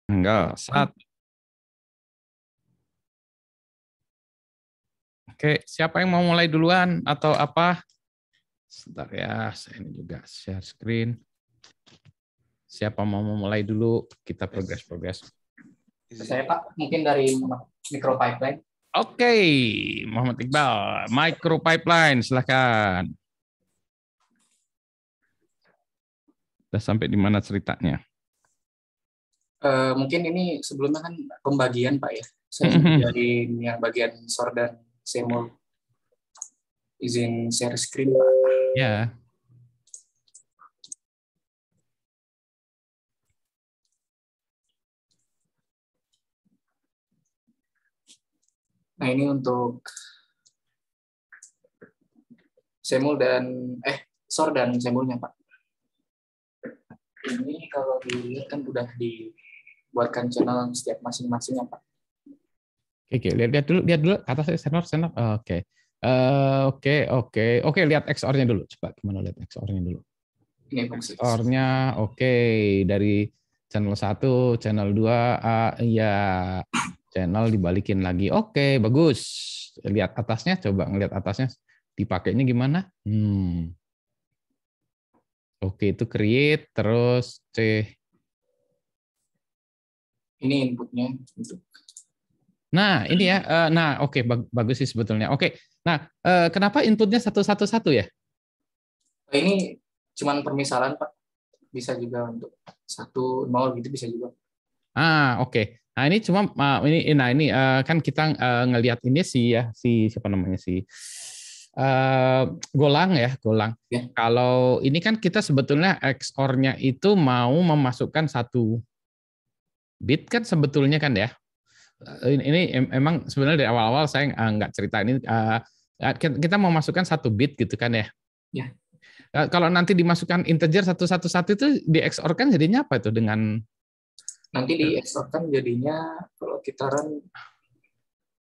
Enggak, Oke, siapa yang mau mulai duluan atau apa? Sebentar ya, saya ini juga share screen. Siapa mau memulai dulu? Kita progres. Saya Pak, mungkin dari micro pipeline. Oke, Muhammad Iqbal, micro pipeline, silakan. Sudah sampai di mana ceritanya? Mungkin ini sebelumnya kan pembagian Pak ya. Saya dari yang bagian SOR dan SEMUL. Izin share screen Pak. Ya. Nah ini untuk SEMUL dan SOR dan SEMULnya Pak. Ini kalau dilihat kan udah dibuatkan channel setiap masing-masingnya Pak. Oke, lihat dulu atas sensor. Oke. Oke, lihat XOR-nya dulu. Coba gimana lihat XOR-nya dulu. Ini XOR-nya oke, dari channel 1, channel 2, ya channel dibalikin lagi. Oke, bagus. Lihat atasnya, coba ngelihat atasnya dipakainya gimana? Oke, itu create terus C. Ini inputnya. Nah, ini ya. Nah, oke, bagus sih sebetulnya. Oke. Nah, kenapa inputnya 111 ya? Ini cuman permisalan Pak. Bisa juga untuk 1-0 gitu bisa juga. Oke. Nah, ini cuma ini kan kita ngelihat ini si siapa namanya Golang ya. Ya. Kalau ini kan kita sebetulnya XOR-nya itu mau memasukkan 1 bit kan sebetulnya kan ya. Ini emang sebenarnya dari awal-awal saya nggak cerita ini kita mau masukkan 1 bit gitu kan ya. Ya. Kalau nanti dimasukkan integer 111 itu di XOR kan jadinya apa itu dengan nanti dieksporkan jadinya kalau kita run.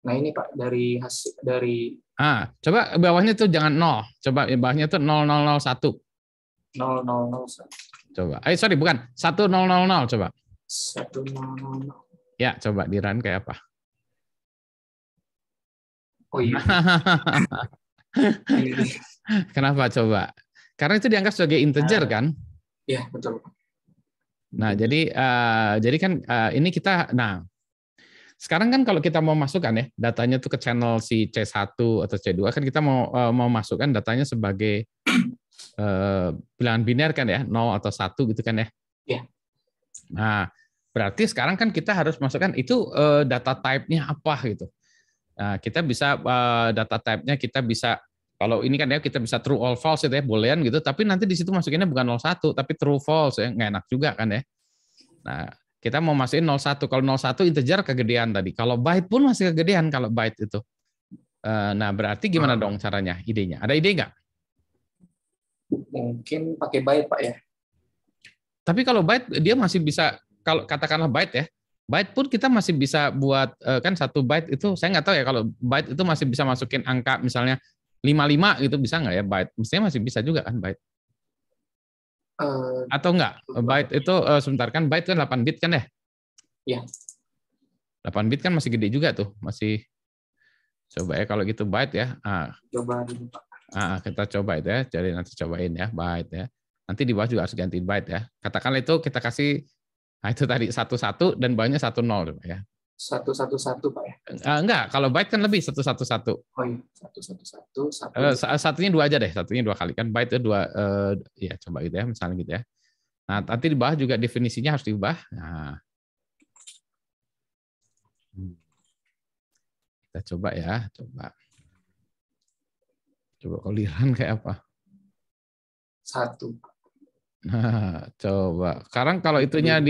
Nah ini Pak dari hasil dari coba bawahnya tuh jangan 0. Coba bawahnya tuh 0001. 0001. Coba. Sorry bukan 1000 coba. 1000. Ya, coba di run kayak apa? Oh iya. Kenapa coba? Karena itu dianggap sebagai integer kan? Iya, betul. Nah, jadi kan ini kita sekarang kan kalau kita mau masukkan ya datanya tuh ke channel si C1 atau C2 kan kita mau masukkan datanya sebagai bilangan biner kan ya, 0 atau 1 gitu kan ya. Iya. Nah, berarti sekarang kan kita harus masukkan itu data type-nya apa gitu. Nah, kita bisa data type-nya kita bisa kalau ini kan ya kita bisa true all false gitu ya, boolean gitu, tapi nanti di situ masukinnya bukan 01 tapi true false ya, nggak enak juga kan ya. Nah, kita mau masukin 01. Kalau 01 integer kegedean tadi. Kalau byte pun masih kegedean kalau byte itu. Nah, berarti gimana dong caranya? Idenya? Ada ide nggak? Mungkin pakai byte Pak ya. Tapi kalau byte dia masih bisa, kalau katakanlah byte ya, byte pun kita masih bisa buat kan 1 byte itu saya nggak tahu ya kalau byte itu masih bisa masukin angka misalnya 55 gitu bisa nggak ya byte? Mestinya masih bisa juga kan byte? Atau enggak? Byte itu sebentar kan byte kan 8 bit kan ya? Iya. 8 bit kan masih gede juga tuh, masih coba ya kalau gitu byte ya. Coba dulu Pak. Kita coba itu ya. Jadi nanti cobain ya byte ya. Nanti di bawah juga harus ganti byte ya. Katakanlah itu kita kasih itu tadi 11 dan bawahnya 10 ya. 111 Pak ya. Enggak, kalau byte kan lebih 111. Oh iya, 111. Satunya 2 aja deh, satunya 2 kali kan byte itu 2 ya coba gitu ya, misalnya gitu ya. Nah, nanti di bawah juga definisinya harus diubah. Nah. Kita coba ya, Coba kalau liran kayak apa? 1. Nah, coba. Sekarang kalau itunya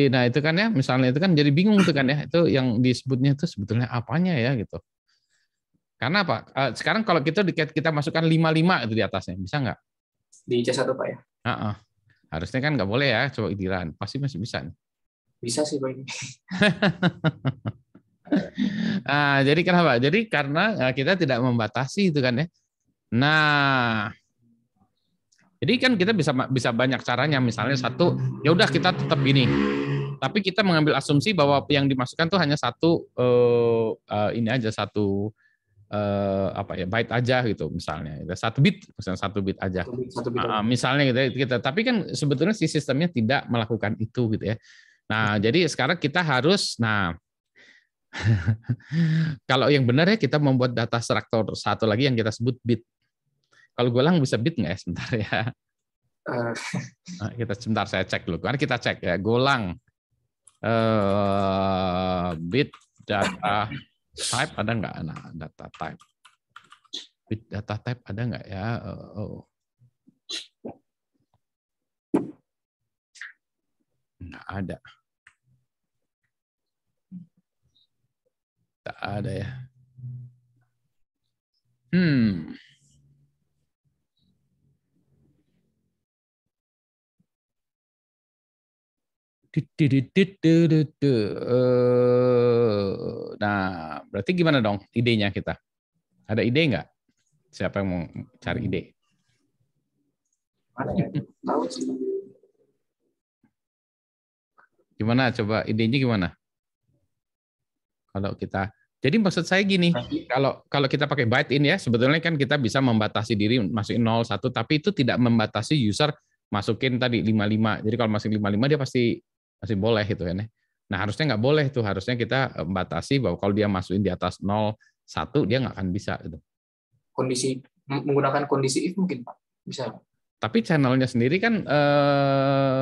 nah itu kan ya, misalnya itu kan jadi bingung tuh kan ya, itu yang disebutnya itu sebetulnya apanya ya gitu. Karena apa? Sekarang kalau kita masukkan 55 itu di atasnya, bisa nggak? Di C1 Pak ya? Harusnya kan nggak boleh ya, coba idiran. Pasti masih bisa. Bisa sih Pak ini. Jadi kenapa? Jadi karena kita tidak membatasi itu kan ya. Nah, jadi kan kita bisa banyak caranya. Misalnya 1, ya udah kita tetap gini. Tapi kita mengambil asumsi bahwa yang dimasukkan tuh hanya satu ini aja satu byte aja gitu misalnya. Satu bit, misalnya satu bit aja. Satu bit aja. Misalnya gitu kita. Tapi kan sebetulnya si sistemnya tidak melakukan itu gitu ya. Nah, jadi sekarang kita harus kalau yang benar ya kita membuat data struktur satu lagi yang kita sebut bit. Kalau Golang bisa bit nggak ya? Sebentar ya. Kita sebentar saya cek dulu. Karena kita cek ya Golang bit data type ada nggak? Nah, data type. Bit data type ada nggak ya? Nggak ada. Tak ada ya. Nah, berarti gimana dong idenya kita? Ada ide nggak? Siapa yang mau cari ide? Mana ya? Tahu sih. Gimana? Coba idenya gimana? Kalau kita, jadi maksud saya gini, kalau kita pakai byte in ya, sebetulnya kan kita bisa membatasi diri masukin 0, 1, tapi itu tidak membatasi user masukin tadi 55. Jadi kalau masukin 55 dia pasti masih boleh gitu kan ya. Nah harusnya nggak boleh tuh, harusnya kita batasi bahwa kalau dia masukin di atas 0, 1 dia nggak akan bisa gitu. Kondisi menggunakan kondisi if mungkin Pak bisa. Tapi channelnya sendiri kan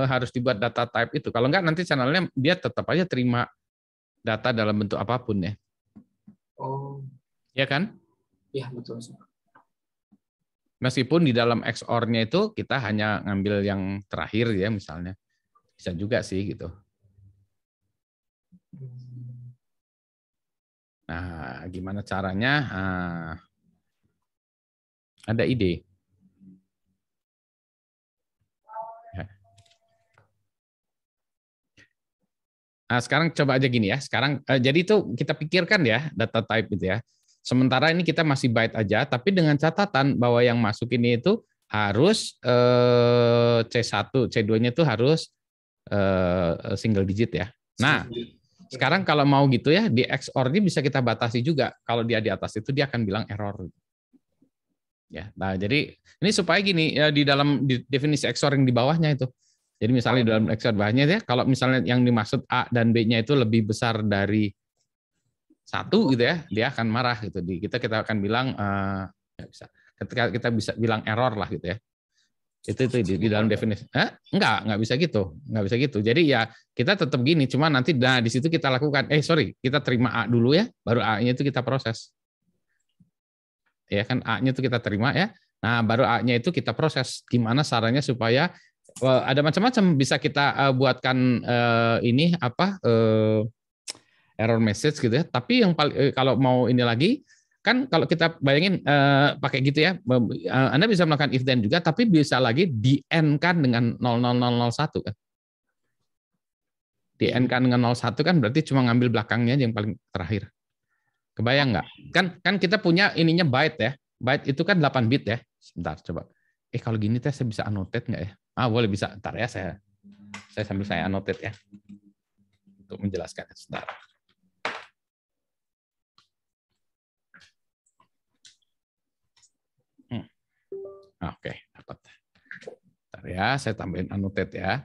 harus dibuat data type itu. Kalau nggak nanti channelnya dia tetap aja terima data dalam bentuk apapun ya. Oh. Ya kan? Iya betul. Meskipun di dalam XOR-nya itu kita hanya ngambil yang terakhir ya misalnya. Bisa juga sih gitu. Nah, gimana caranya? Ada ide? Nah, sekarang coba aja gini ya. Sekarang jadi itu kita pikirkan ya data type itu ya. Sementara ini kita masih byte aja, tapi dengan catatan bahwa yang masuk ini itu harus C1, C2-nya itu harus single digit ya. Nah, sekarang kalau mau gitu ya, di XOR ini bisa kita batasi juga. Kalau dia di atas itu dia akan bilang error. Ya, nah jadi ini supaya gini ya di dalam definisi XOR yang di bawahnya itu. Jadi misalnya di dalam XOR bawahnya ya, kalau misalnya yang dimaksud A dan B-nya itu lebih besar dari 1 gitu ya, dia akan marah gitu. Kita akan bilang ya bisa. Ketika kita bisa bilang error lah gitu ya. Itu di dalam definisi. Enggak bisa gitu. Enggak bisa gitu. Jadi ya kita tetap gini, cuma nanti di situ kita lakukan kita terima A dulu ya, baru A-nya itu kita proses. Ya kan A-nya itu kita terima ya. Nah, baru A-nya itu kita proses. Gimana caranya supaya ada macam-macam bisa kita buatkan error message gitu ya. Tapi yang kalau mau ini lagi kan kalau kita bayangin pakai gitu ya, Anda bisa melakukan if then juga, tapi bisa lagi di end kan dengan 00001 kan. Di end kan dengan 01 kan berarti cuma ngambil belakangnya yang paling terakhir. Kebayang nggak? Kan kita punya ininya byte ya. Byte itu kan 8 bit ya. Sebentar coba. Kalau gini saya bisa annotate nggak ya? Boleh bisa. Ntar ya saya sambil saya annotate ya. Untuk menjelaskan sebentar. Oke, dapat. Ntar ya, saya tambahin annotate ya.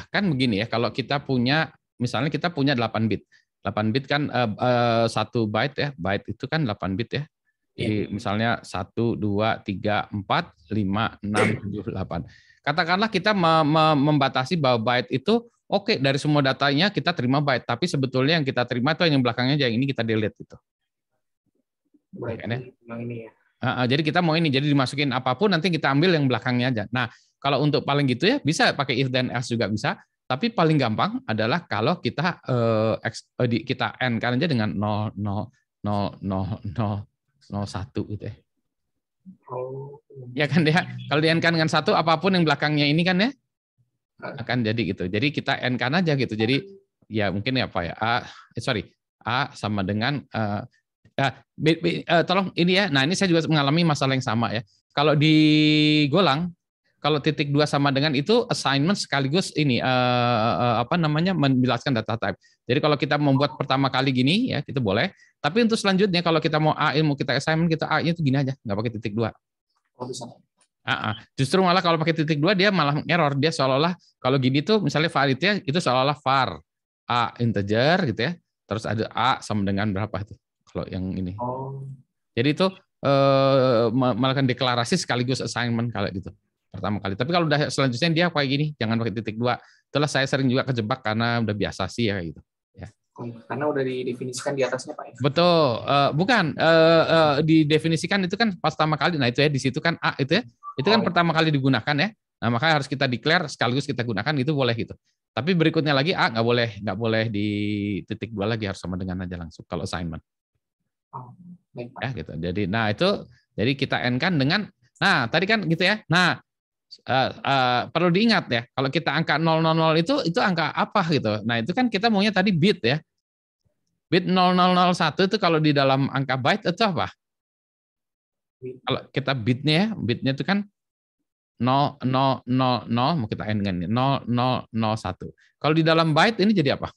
Kan begini ya, kalau kita punya, misalnya kita punya 8 bit. 8 bit kan 1 byte ya, byte itu kan 8 bit ya. Jadi misalnya 1, 2, 3, 4, 5, 6, 7, 8. Katakanlah kita membatasi bahwa byte itu oke, dari semua datanya kita terima byte, tapi sebetulnya yang kita terima itu yang belakangnya yang ini kita delete gitu. Byte yang ini ya. Jadi kita mau ini, jadi dimasukin apapun nanti kita ambil yang belakangnya aja. Nah, kalau untuk paling gitu ya bisa pakai if then else juga bisa, tapi paling gampang adalah kalau kita kita end kan aja dengan 0,000,001 gitu ya. Ya kan ya. Kalau di end kan dengan 1 apapun yang belakangnya ini kan ya akan jadi gitu. Jadi kita end kan aja gitu. Jadi ya mungkin ya apa ya? A sama dengan tolong ini ya. Nah, ini saya juga mengalami masalah yang sama ya. Kalau di Golang kalau titik 2 sama dengan itu assignment sekaligus ini menjelaskan data type. Jadi kalau kita membuat pertama kali gini ya itu boleh. Tapi untuk selanjutnya kalau kita mau A, mau kita assignment, kita A-nya itu gini aja, nggak pakai titik 2. Oh, bisa. Justru malah kalau pakai titik 2 dia malah error. Dia seolah-olah kalau gini tuh misalnya validnya itu seolah-olah var A integer gitu ya. Terus ada A sama dengan berapa itu kalau yang ini. Oh. Jadi itu melakukan deklarasi sekaligus assignment kalau gitu pertama kali. Tapi kalau udah selanjutnya dia kayak gini, jangan pakai titik 2. Itulah saya sering juga kejebak karena udah biasa sih ya gitu. Ya. Karena udah didefinisikan di atasnya Pak ya. Betul, bukan didefinisikan itu kan pas pertama kali. Nah itu ya di situ kan A itu ya, itu kan pertama kali digunakan ya. Nah makanya harus kita declare sekaligus kita gunakan itu boleh gitu. Tapi berikutnya lagi A nggak boleh di titik 2 lagi, harus sama dengan aja langsung kalau assignment. Baik, Pak. Ya gitu. Jadi nah itu jadi kita n-kan dengan nah tadi kan gitu ya. Nah perlu diingat ya, kalau kita angka 000 itu angka apa gitu. Nah, itu kan kita maunya tadi bit ya. Bit 0001 itu kalau di dalam angka byte itu apa? Kalau kita bitnya itu kan 0000, mau kita n dengan 0001. Kalau di dalam byte ini jadi apa?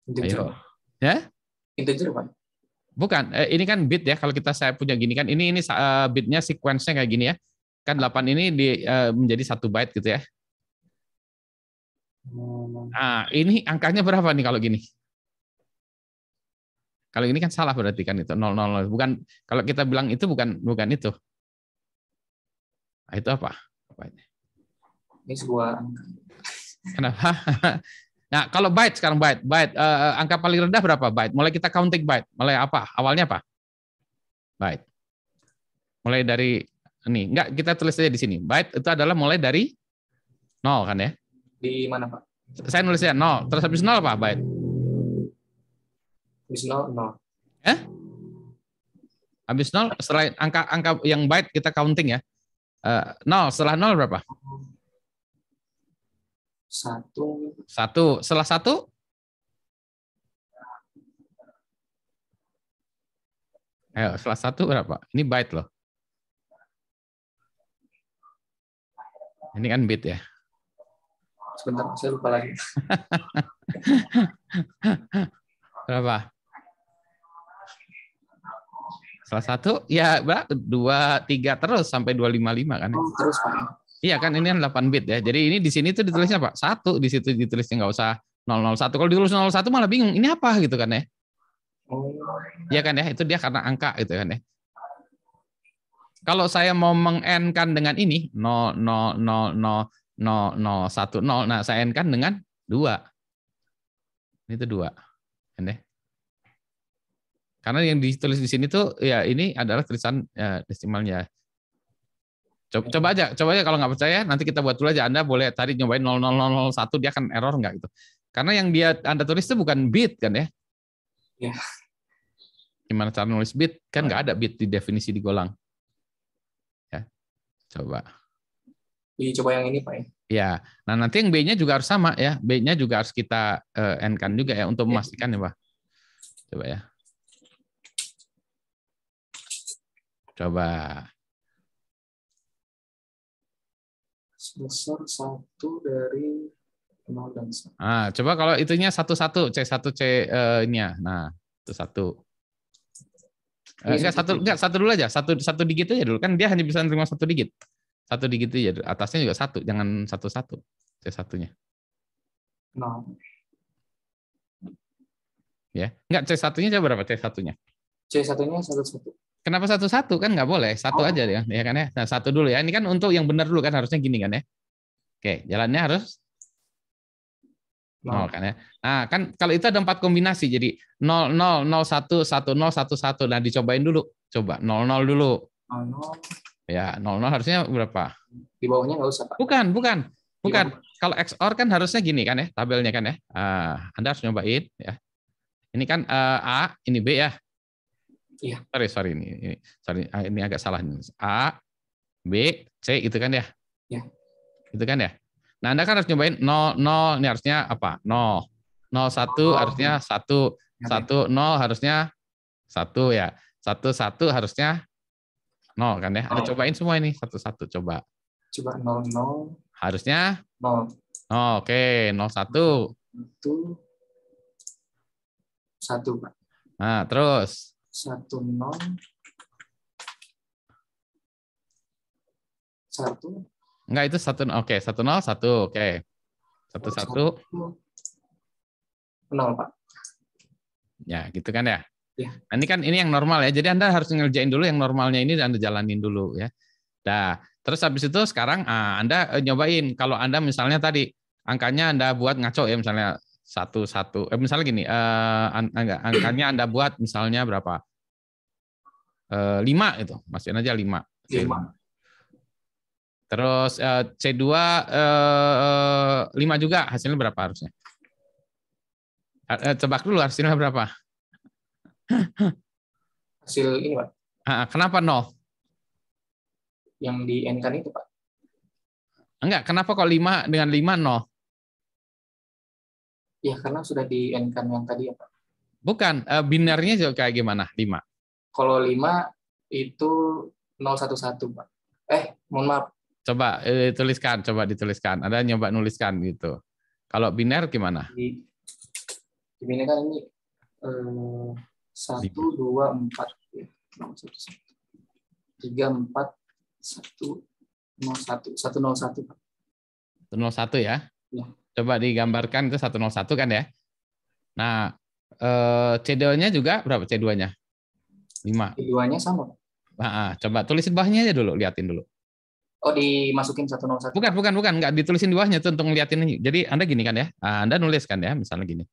Integer. Ayo. Ya? Integer, Pak. Bukan, ini kan bit ya. Kalau saya punya gini kan, ini bitnya sequence-nya kayak gini ya. Kan 8 ini menjadi 1 byte gitu ya. Nah, ini angkanya berapa nih kalau gini? Kalau ini kan salah berarti kan itu 00. Bukan, kalau kita bilang itu bukan itu. Nah, itu apa? Ini sebuah angka. Kenapa? Nah, kalau byte sekarang byte, angka paling rendah berapa byte? Mulai kita counting byte, mulai apa? Awalnya apa? Byte. Mulai dari ini, enggak kita tulis aja di sini. Byte itu adalah mulai dari 0 kan ya? Di mana, Pak? Saya nulisnya 0. Terus habis 0 apa byte? Habis 0, 0. Habis 0 setelah angka yang byte kita counting ya. 0 setelah 0 berapa? 1. Setelah 1? Ayo, setelah 1 berapa? Ini byte loh. Ini kan bit ya. Sebentar, saya lupa lagi. Berapa? Setelah 1 ya berapa? 2, 3 terus sampai 255 kan? Terus Pak. Iya kan ini kan 8 bit ya. Jadi ini di sini tuh ditulisnya Pak 1, di situ ditulisnya nggak usah 001. Kalau ditulis 01 malah bingung. Ini apa gitu kan ya? Iya kan ya, itu dia karena angka gitu kan ya. Kalau saya mau meng-n-kan dengan ini 0000010, nah saya n-kan dengan 2. Ini tuh 2. Kan ya? Karena yang ditulis di sini tuh ya ini adalah tulisan desimalnya. Coba aja kalau nggak percaya nanti kita buat dulu aja. Anda boleh tadi nyobain 00001 dia akan error nggak gitu. Karena yang Anda tulis itu bukan bit kan ya. Ya. Gimana cara nulis bit? Kan nggak ada bit di definisi di Golang. Ya. Coba. Dicoba yang ini Pak ya. Ya. Nah, nanti yang B-nya juga harus sama ya. B-nya juga harus kita n-kan juga ya untuk memastikan ya, Pak. Coba ya. Coba. Sebesar 1 dari 0 dan 1. Nah, coba kalau itunya 1 C-nya. Nah, itu 1. Satu dulu aja. Satu digit aja dulu. Kan dia hanya bisa menerima 1 digit. 1 digit aja. Atasnya juga 1, jangan 1 C1-nya. 0. Ya. Enggak, C1-nya coba berapa C1-nya? C1-nya 1. Kenapa 1 kan nggak boleh, 1 aja ya kan ya. Nah, 1 dulu ya. Ini kan untuk yang benar dulu kan harusnya gini kan ya. Oke, jalannya harus 0 kan ya. Nah, kan kalau itu ada 4 kombinasi jadi 0 0 0 1 1 0 1 1. Nah, dicobain dulu. Coba 0 0 dulu. 0. Ya, 0 0 harusnya berapa? Di bawahnya nggak usah, Pak. Bukan. Kalau XOR kan harusnya gini kan ya, tabelnya kan ya. Anda harus nyobain ya. Ini kan A, ini B ya. Iya. Sorry ini agak salah nih. A, B, C itu kan ya? Ya. Itu kan ya? Nah, Anda kan harus nyobain 0 0 ini harusnya apa? 0. 01 harusnya 1. 1 0 harusnya 1 ya. 1 1 harusnya Nol kan ya? Ada cobain semua ini satu-satu coba. Coba 00, Harusnya 0, oke, 01. 1, Pak. Nah, terus 10, 1, enggak itu 1, oke, 101, oke. 11. 0, Pak. Ya, gitu kan ya. Ya. Nah, ini kan ini yang normal ya. Jadi Anda harus ngerjain dulu yang normalnya ini dan Anda jalanin dulu ya. Nah, terus habis itu sekarang Anda nyobain kalau Anda misalnya tadi angkanya Anda buat ngaco ya misalnya 11, misalnya gini, angkanya Anda buat misalnya berapa? 5 itu, masukin aja 5. 5. Terus C2 5 juga, hasilnya berapa harusnya? Tebak dulu hasilnya berapa? Hasil ini, Pak. Kenapa 0? Yang di N-kan itu, Pak. Enggak, kenapa kok 5 dengan 5 0? Ya, karena sudah di N-kan yang tadi ya, Pak. Bukan, binernya juga kayak gimana? 5. Kalau 5 itu 011, Pak. Mohon maaf. Coba coba dituliskan. Ada nyoba nuliskan gitu. Kalau biner gimana? Di ini kan ini 1, 2, 4. 3, 4, 1, 01. 101, Pak. 101 ya? Ya. Coba digambarkan itu 101 kan ya? Nah, C2-nya juga berapa C2-nya? 5. C2-nya sama, Pak. Coba tulisin bawahnya aja dulu, liatin dulu. Oh, dimasukin 101. Bukan, nggak ditulisin di bawahnya tuh untuk ngeliatin ini. Jadi Anda gini kan ya, Anda nulis kan ya, misalnya gini.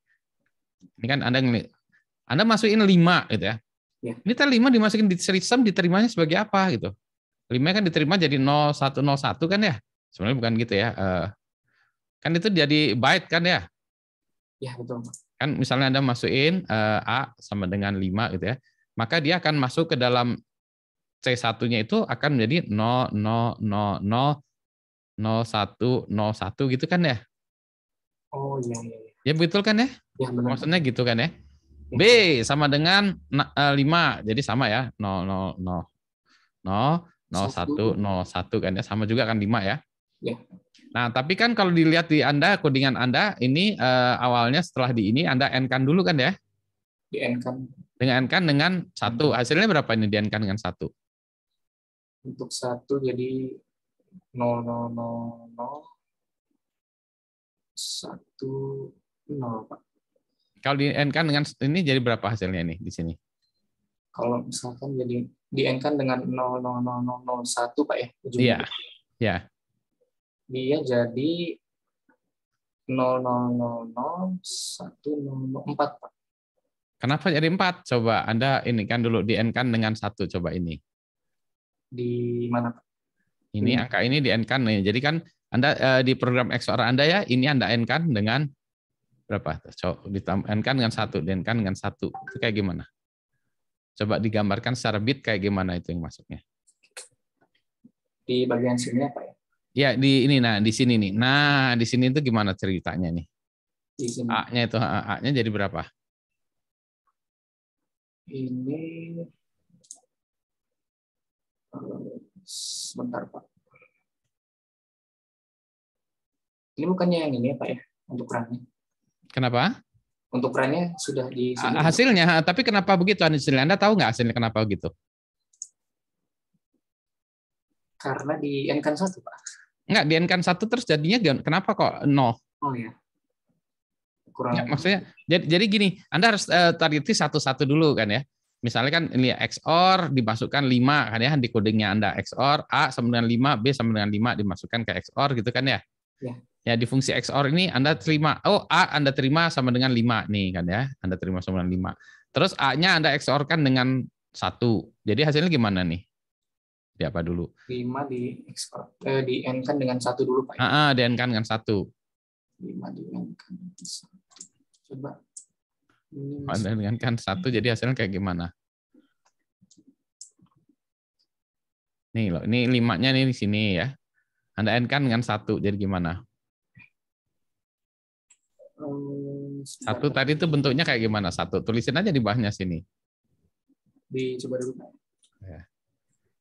Ini kan Anda masukin 5 gitu ya. Ya. Ini tadi 5 dimasukin di sistem diterimanya sebagai apa gitu. 5 kan diterima jadi 0101 kan ya. Sebenarnya bukan gitu ya. Kan itu jadi byte kan ya. Ya, betul, Pak. Kan misalnya Anda masukin A sama dengan 5 gitu ya. Maka dia akan masuk ke dalam C1-nya itu akan menjadi 0000101 gitu kan ya. Oh, iya. Ya betul kan ya? Ya, benar. Maksudnya gitu kan ya. B sama dengan 5. Jadi sama ya. 0101 kan ya. Sama juga kan 5 ya. Ya. Nah, tapi kan kalau dilihat di Anda, codingan Anda, ini awalnya setelah di ini Anda N-kan dulu kan ya? Di N-kan. Dengan N-kan dengan 1. Hasilnya berapa ini di N-kan dengan 1? Untuk 1 jadi 000010, Pak. Kalau di N-kan dengan ini jadi berapa hasilnya nih di sini? Kalau misalkan jadi di N-kan dengan 00001, Pak ya. Iya. Ya. Dia jadi 0000104, Pak. Kenapa jadi 4? Coba Anda ini kan dulu di N-kan dengan 1, coba ini. Di mana, Pak? Ini angka ini di N-kan nih. Jadi kan Anda di program XOR Anda ya, ini Anda N-kan dengan berapa? Di N-kan dengan 1, di N-kan dengan 1. Itu kayak gimana? Coba digambarkan secara bit kayak gimana itu yang masuknya. Di bagian sini Pak ya? Ya, di ini di sini nih. Nah, di sini itu gimana ceritanya nih? Di sini. A-nya itu A-nya jadi berapa? Ini sebentar, Pak. Ini bukannya yang ini, Pak ya, untuk runnya. Kenapa? Untuk runnya sudah di sini. Hasilnya, tapi kenapa begitu hasilnya? Anda tahu nggak hasilnya kenapa begitu? Karena di N-kan 1, Pak. Enggak, di N-kan 1 terus jadinya kenapa kok 0? Oh ya. Kurang. Ya, maksudnya, jadi gini, Anda harus targeti satu-satu dulu kan ya. Misalnya kan ini XOR dimasukkan 5 kan ya, di codingnya Anda XOR A sama dengan 5, B sama dengan 5 dimasukkan ke XOR gitu kan ya. Ya. Ya di fungsi XOR ini Anda terima, A Anda terima sama dengan 5 nih kan ya. Anda terima sama dengan 5. Terus A-nya Anda XOR-kan dengan 1. Jadi hasilnya gimana nih? Di apa dulu? 5 di XOR, di N-kan dengan 1 dulu, Pak. Di N-kan dengan 1. 5 di N-kan dengan 1. Coba. Anda dengan kan 1, jadi hasilnya kayak gimana? Nih loh, ini 5-nya nih di sini ya. Anda N-kan dengan 1, jadi gimana? 1 tadi itu bentuknya kayak gimana? 1, tulisin aja di bawahnya sini. Dicoba dulu, Pak. Ya.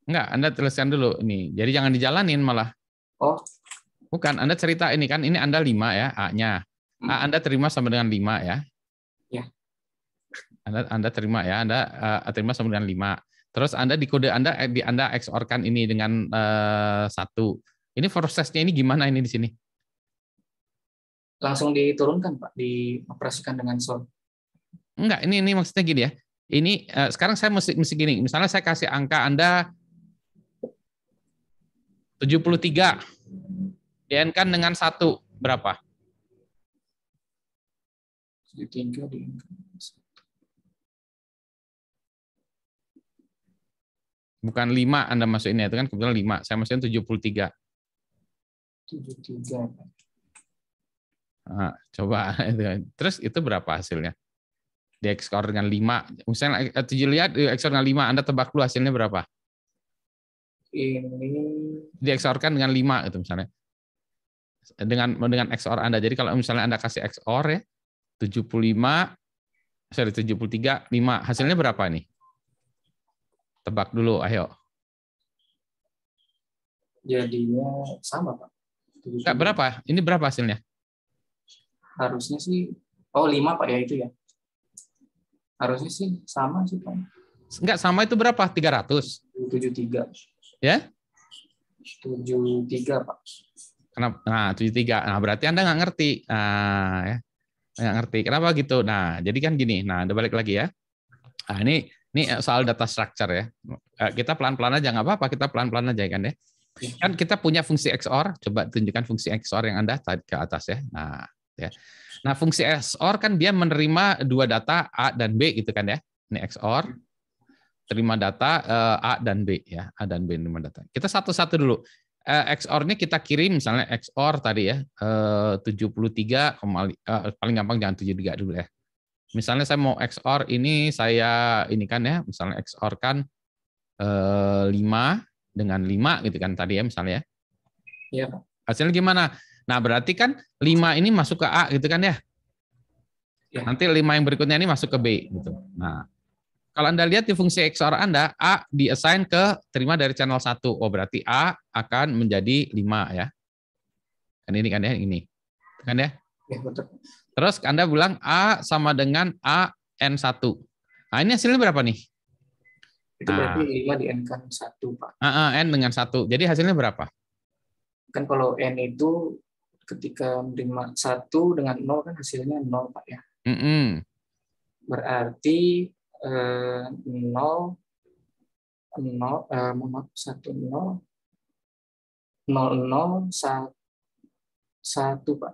Enggak, Anda tuliskan dulu ini. Jadi jangan dijalanin malah. Oh, Bukan, Anda cerita ini kan, ini Anda 5 ya, A-nya. A Anda terima sama dengan 5 ya. ya. Anda terima ya, Anda terima sama dengan 5. Terus Anda di kode Anda XOR-kan ini dengan 1. Ini prosesnya ini gimana ini di sini? Langsung diturunkan, Pak, dioperasikan dengan sol. Enggak, ini maksudnya gini ya. Ini sekarang saya mesti gini, misalnya saya kasih angka Anda 73. DN-kan dengan 1 berapa? 73 Bukan 5 Anda masukinnya, itu kan kebetulan 5. Saya masukin 73. 73. Nah, coba. Terus itu berapa hasilnya? Di XOR dengan 5. Misalnya 7 lihat di XOR dengan 5, Anda tebak dulu hasilnya berapa? Ini Di XOR-kan dengan 5 itu misalnya. Dengan XOR Anda. Jadi kalau misalnya Anda kasih XOR ya, 73, 5. Hasilnya berapa nih? Tebak dulu, ayo. jadinya sama, Pak. Enggak, berapa? Ini berapa hasilnya? Harusnya sih, 5, Pak, ya itu ya. Harusnya sih sama sih, Pak. Enggak, sama itu berapa? 300. 73. Ya? 73, Pak. Kenapa? Nah, 73. Nah, berarti Anda nggak ngerti. Nah, ya. Nggak ngerti. Kenapa gitu? Nah, jadi kan gini. Nah, Anda balik lagi ya. Nah, ini soal data structure ya. Kita pelan-pelan aja, nggak apa-apa. Kita pelan-pelan aja kan ya. Kan kita punya fungsi XOR. Coba tunjukkan fungsi XOR yang Anda tadi ke atas ya. Nah, ya. Nah, fungsi XOR kan dia menerima 2 data A dan B gitu kan ya. Ini XOR. Terima data A dan B ya. A dan B terima data. Kita satu-satu dulu. XOR-nya kita kirim misalnya XOR tadi ya 73, paling gampang jangan 73 dulu ya. Misalnya saya mau XOR ini ini kan ya, misalnya XOR kan 5 dengan 5 gitu kan tadi ya misalnya ya. Iya, Pak. Hasilnya gimana? Nah, berarti kan 5 ini masuk ke A gitu kan ya. Ya. Nanti 5 yang berikutnya ini masuk ke B gitu. Nah, kalau Anda lihat di fungsi XOR Anda, A di-assign ke terima dari channel 1. Oh, berarti A akan menjadi 5 ya. Kan ini kan ya, ini. Kan ya? Ya, betul. Terus Anda bilang A sama dengan A N1. Nah, ini hasilnya berapa nih? Itu berarti 5 di N kan 1, Pak. N dengan 1. Jadi hasilnya berapa? Kan kalau N itu ketika menerima 1 dengan 0 kan hasilnya 0, Pak ya. Berarti 0 1 Pak.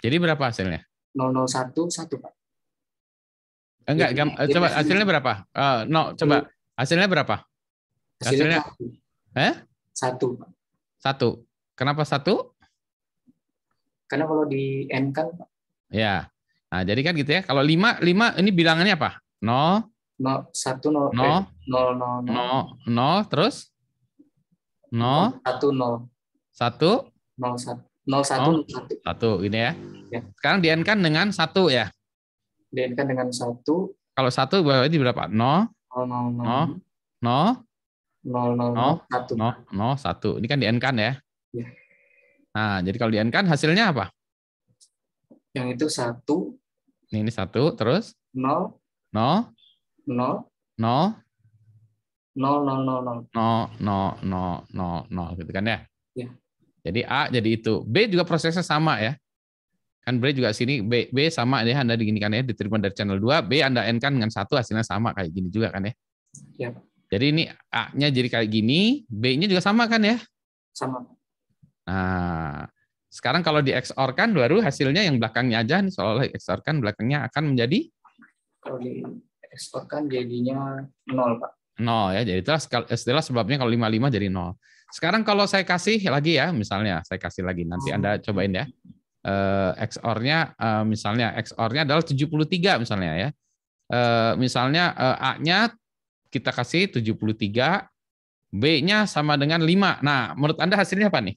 Jadi berapa hasilnya? 001 Pak. Enggak, coba hasilnya berapa? Coba hasilnya berapa? Hasilnya 1 Pak. 1. Kenapa 1? Karena kalau di N kan Pak. Ya. Nah, jadi kan gitu ya. Kalau 5 ini bilangannya apa? 0 1 0 terus 0 1 ini ya. Ya. Sekarang di N kan dengan 1 ya. Di N kan dengan 1. Kalau 1 berarti berapa? 0 0 1. Ini kan di N kan ya. Ya. Nah, jadi kalau di N kan hasilnya apa? Yang itu 1. Ini 1 terus 0 gitu kan ya. Ya. Jadi A jadi itu. B juga prosesnya sama ya. Kan B juga sini B sama ya, Anda diginikan ya, diterima dari channel 2, B Anda N kan dengan 1 hasilnya sama kayak gini juga kan ya. Ya. Jadi ini A-nya jadi kayak gini, B-nya juga sama kan ya? Sama. Nah, sekarang kalau di XOR kan baru hasilnya yang belakangnya aja nih, soalnya XOR kan belakangnya akan menjadi kalau di XOR kan jadinya 0 Pak. 0 ya. Jadi itulah sebabnya kalau 55 jadi 0. Sekarang kalau saya kasih lagi ya, misalnya saya kasih lagi, nanti Anda cobain ya. XOR-nya misalnya XOR-nya adalah 73 misalnya ya. Misalnya A-nya kita kasih 73, B-nya sama dengan 5. Nah, menurut Anda hasilnya apa nih?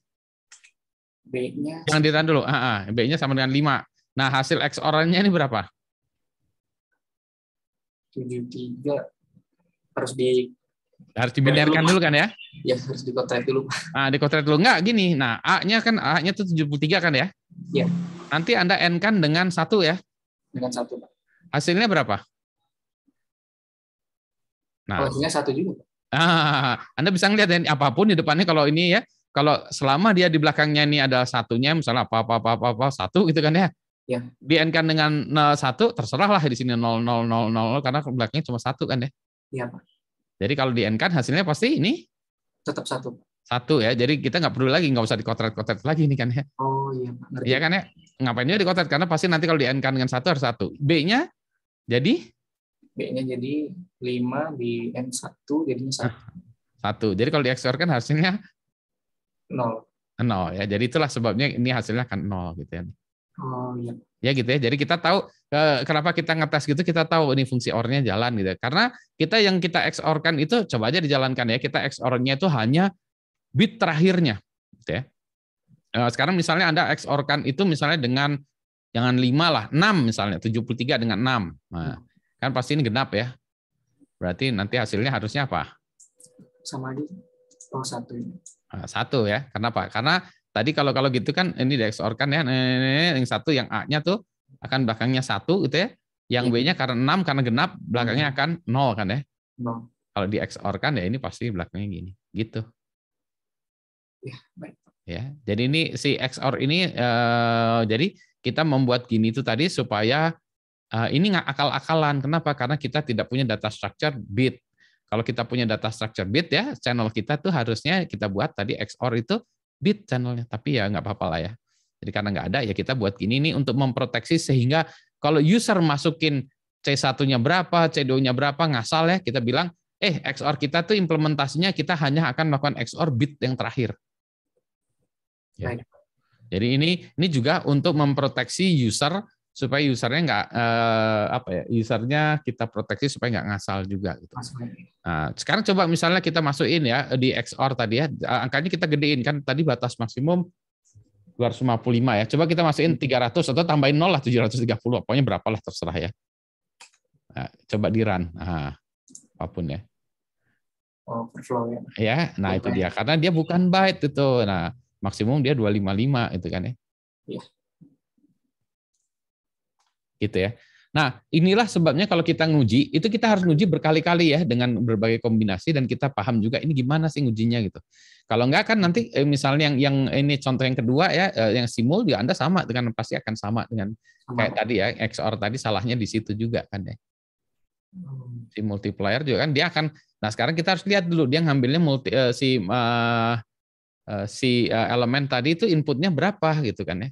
B-nya Jangan ditahan dulu. B-nya sama dengan 5. Nah, hasil XOR-nya ini berapa? 73 harus di Harus dibinarkan dulu kan ya? Ya, harus dikotret dulu. Nah, dikotret dulu. Enggak, gini. Nah, A-nya tuh 73 kan ya? Ya. Nanti Anda N-kan dengan 1 ya? Dengan 1, Pak. Hasilnya berapa? Nah, hasilnya 1 juga, Pak. Anda bisa ngelihat ya, apapun di depannya kalau ini ya, kalau selama dia di belakangnya ini ada satunya, misalnya apa 1 gitu kan ya? Ya. Di N-kan dengan 1, terserah lah di sini 0, karena belakangnya cuma 1 kan ya? Iya, Pak. Jadi kalau di N-kan hasilnya pasti ini tetap 1. 1 ya. Jadi kita nggak perlu lagi, nggak usah dikotret-kotret lagi nih kan ya. Oh iya, Pak. Ngerti. Iya kan ya? Ngapain dia dikotret? Karena pasti nanti kalau di N-kan dengan 1 harus 1. B-nya jadi? B-nya jadi 5 di N1 jadinya 1. Jadi kalau di XOR kan hasilnya 0. 0 ya. Jadi itulah sebabnya ini hasilnya akan 0 gitu ya. Oh iya. Ya gitu ya. Jadi kita tahu kenapa kita ngetes gitu, kita tahu ini fungsi OR-nya jalan gitu. Karena kita yang kita XOR-kan itu coba aja dijalankan ya. Kita XOR-nya itu hanya bit terakhirnya gitu ya. Sekarang misalnya Anda XOR-kan itu misalnya dengan jangan 5 lah, 6 misalnya, 73 dengan 6. Nah, kan pasti ini genap ya. Berarti nanti hasilnya harusnya apa? Sama aja. Oh, 1 ini. 1 ya. Kenapa? Karena tadi kalau gitu kan ini di XOR-kan ya. Yang 1 yang A-nya tuh akan belakangnya 1 gitu ya. Yang B-nya karena 6 karena genap belakangnya akan 0 kan ya. 0. Kalau di XOR-kan ya ini pasti belakangnya gini. Gitu. Ya, baik. Ya. Jadi ini si XOR ini jadi kita membuat gini itu tadi supaya ini nggak akal-akalan. Kenapa? Karena kita tidak punya data structure bit. Kalau kita punya data structure bit ya, channel kita tuh harusnya kita buat tadi XOR itu bit channelnya. Tapi ya nggak apa-apa lah ya. Jadi karena nggak ada ya kita buat gini nih untuk memproteksi sehingga kalau user masukin C1-nya berapa, C2-nya berapa, ngasal ya, kita bilang, XOR kita tuh implementasinya kita hanya akan melakukan XOR bit yang terakhir. Ya. Jadi ini juga untuk memproteksi user supaya usernya nggak usernya kita proteksi supaya nggak ngasal juga gitu. Nah, sekarang coba misalnya kita masukin ya di XOR tadi ya, angkanya kita gedein kan tadi batas maksimum 255 ya. Coba kita masukin 300 atau tambahin 0 lah 730, pokoknya berapa lah terserah ya. Nah, coba di run. Nah, apapun ya. Overflow ya. Ya, nah itu dia karena dia bukan byte itu. Nah, maksimum dia 255 itu kan ya. Iya. Gitu ya. Nah, inilah sebabnya kalau kita nguji, itu kita harus nguji berkali-kali ya dengan berbagai kombinasi dan kita paham juga ini gimana sih ngujinya gitu. Kalau enggak kan nanti misalnya yang ini contoh yang kedua ya, yang simul juga Anda sama dengan pasti akan sama dengan kayak tadi ya, XOR tadi salahnya di situ juga kan ya. Si multiplier juga kan dia akan, nah sekarang kita harus lihat dulu dia ngambilnya elemen tadi itu inputnya berapa gitu kan ya.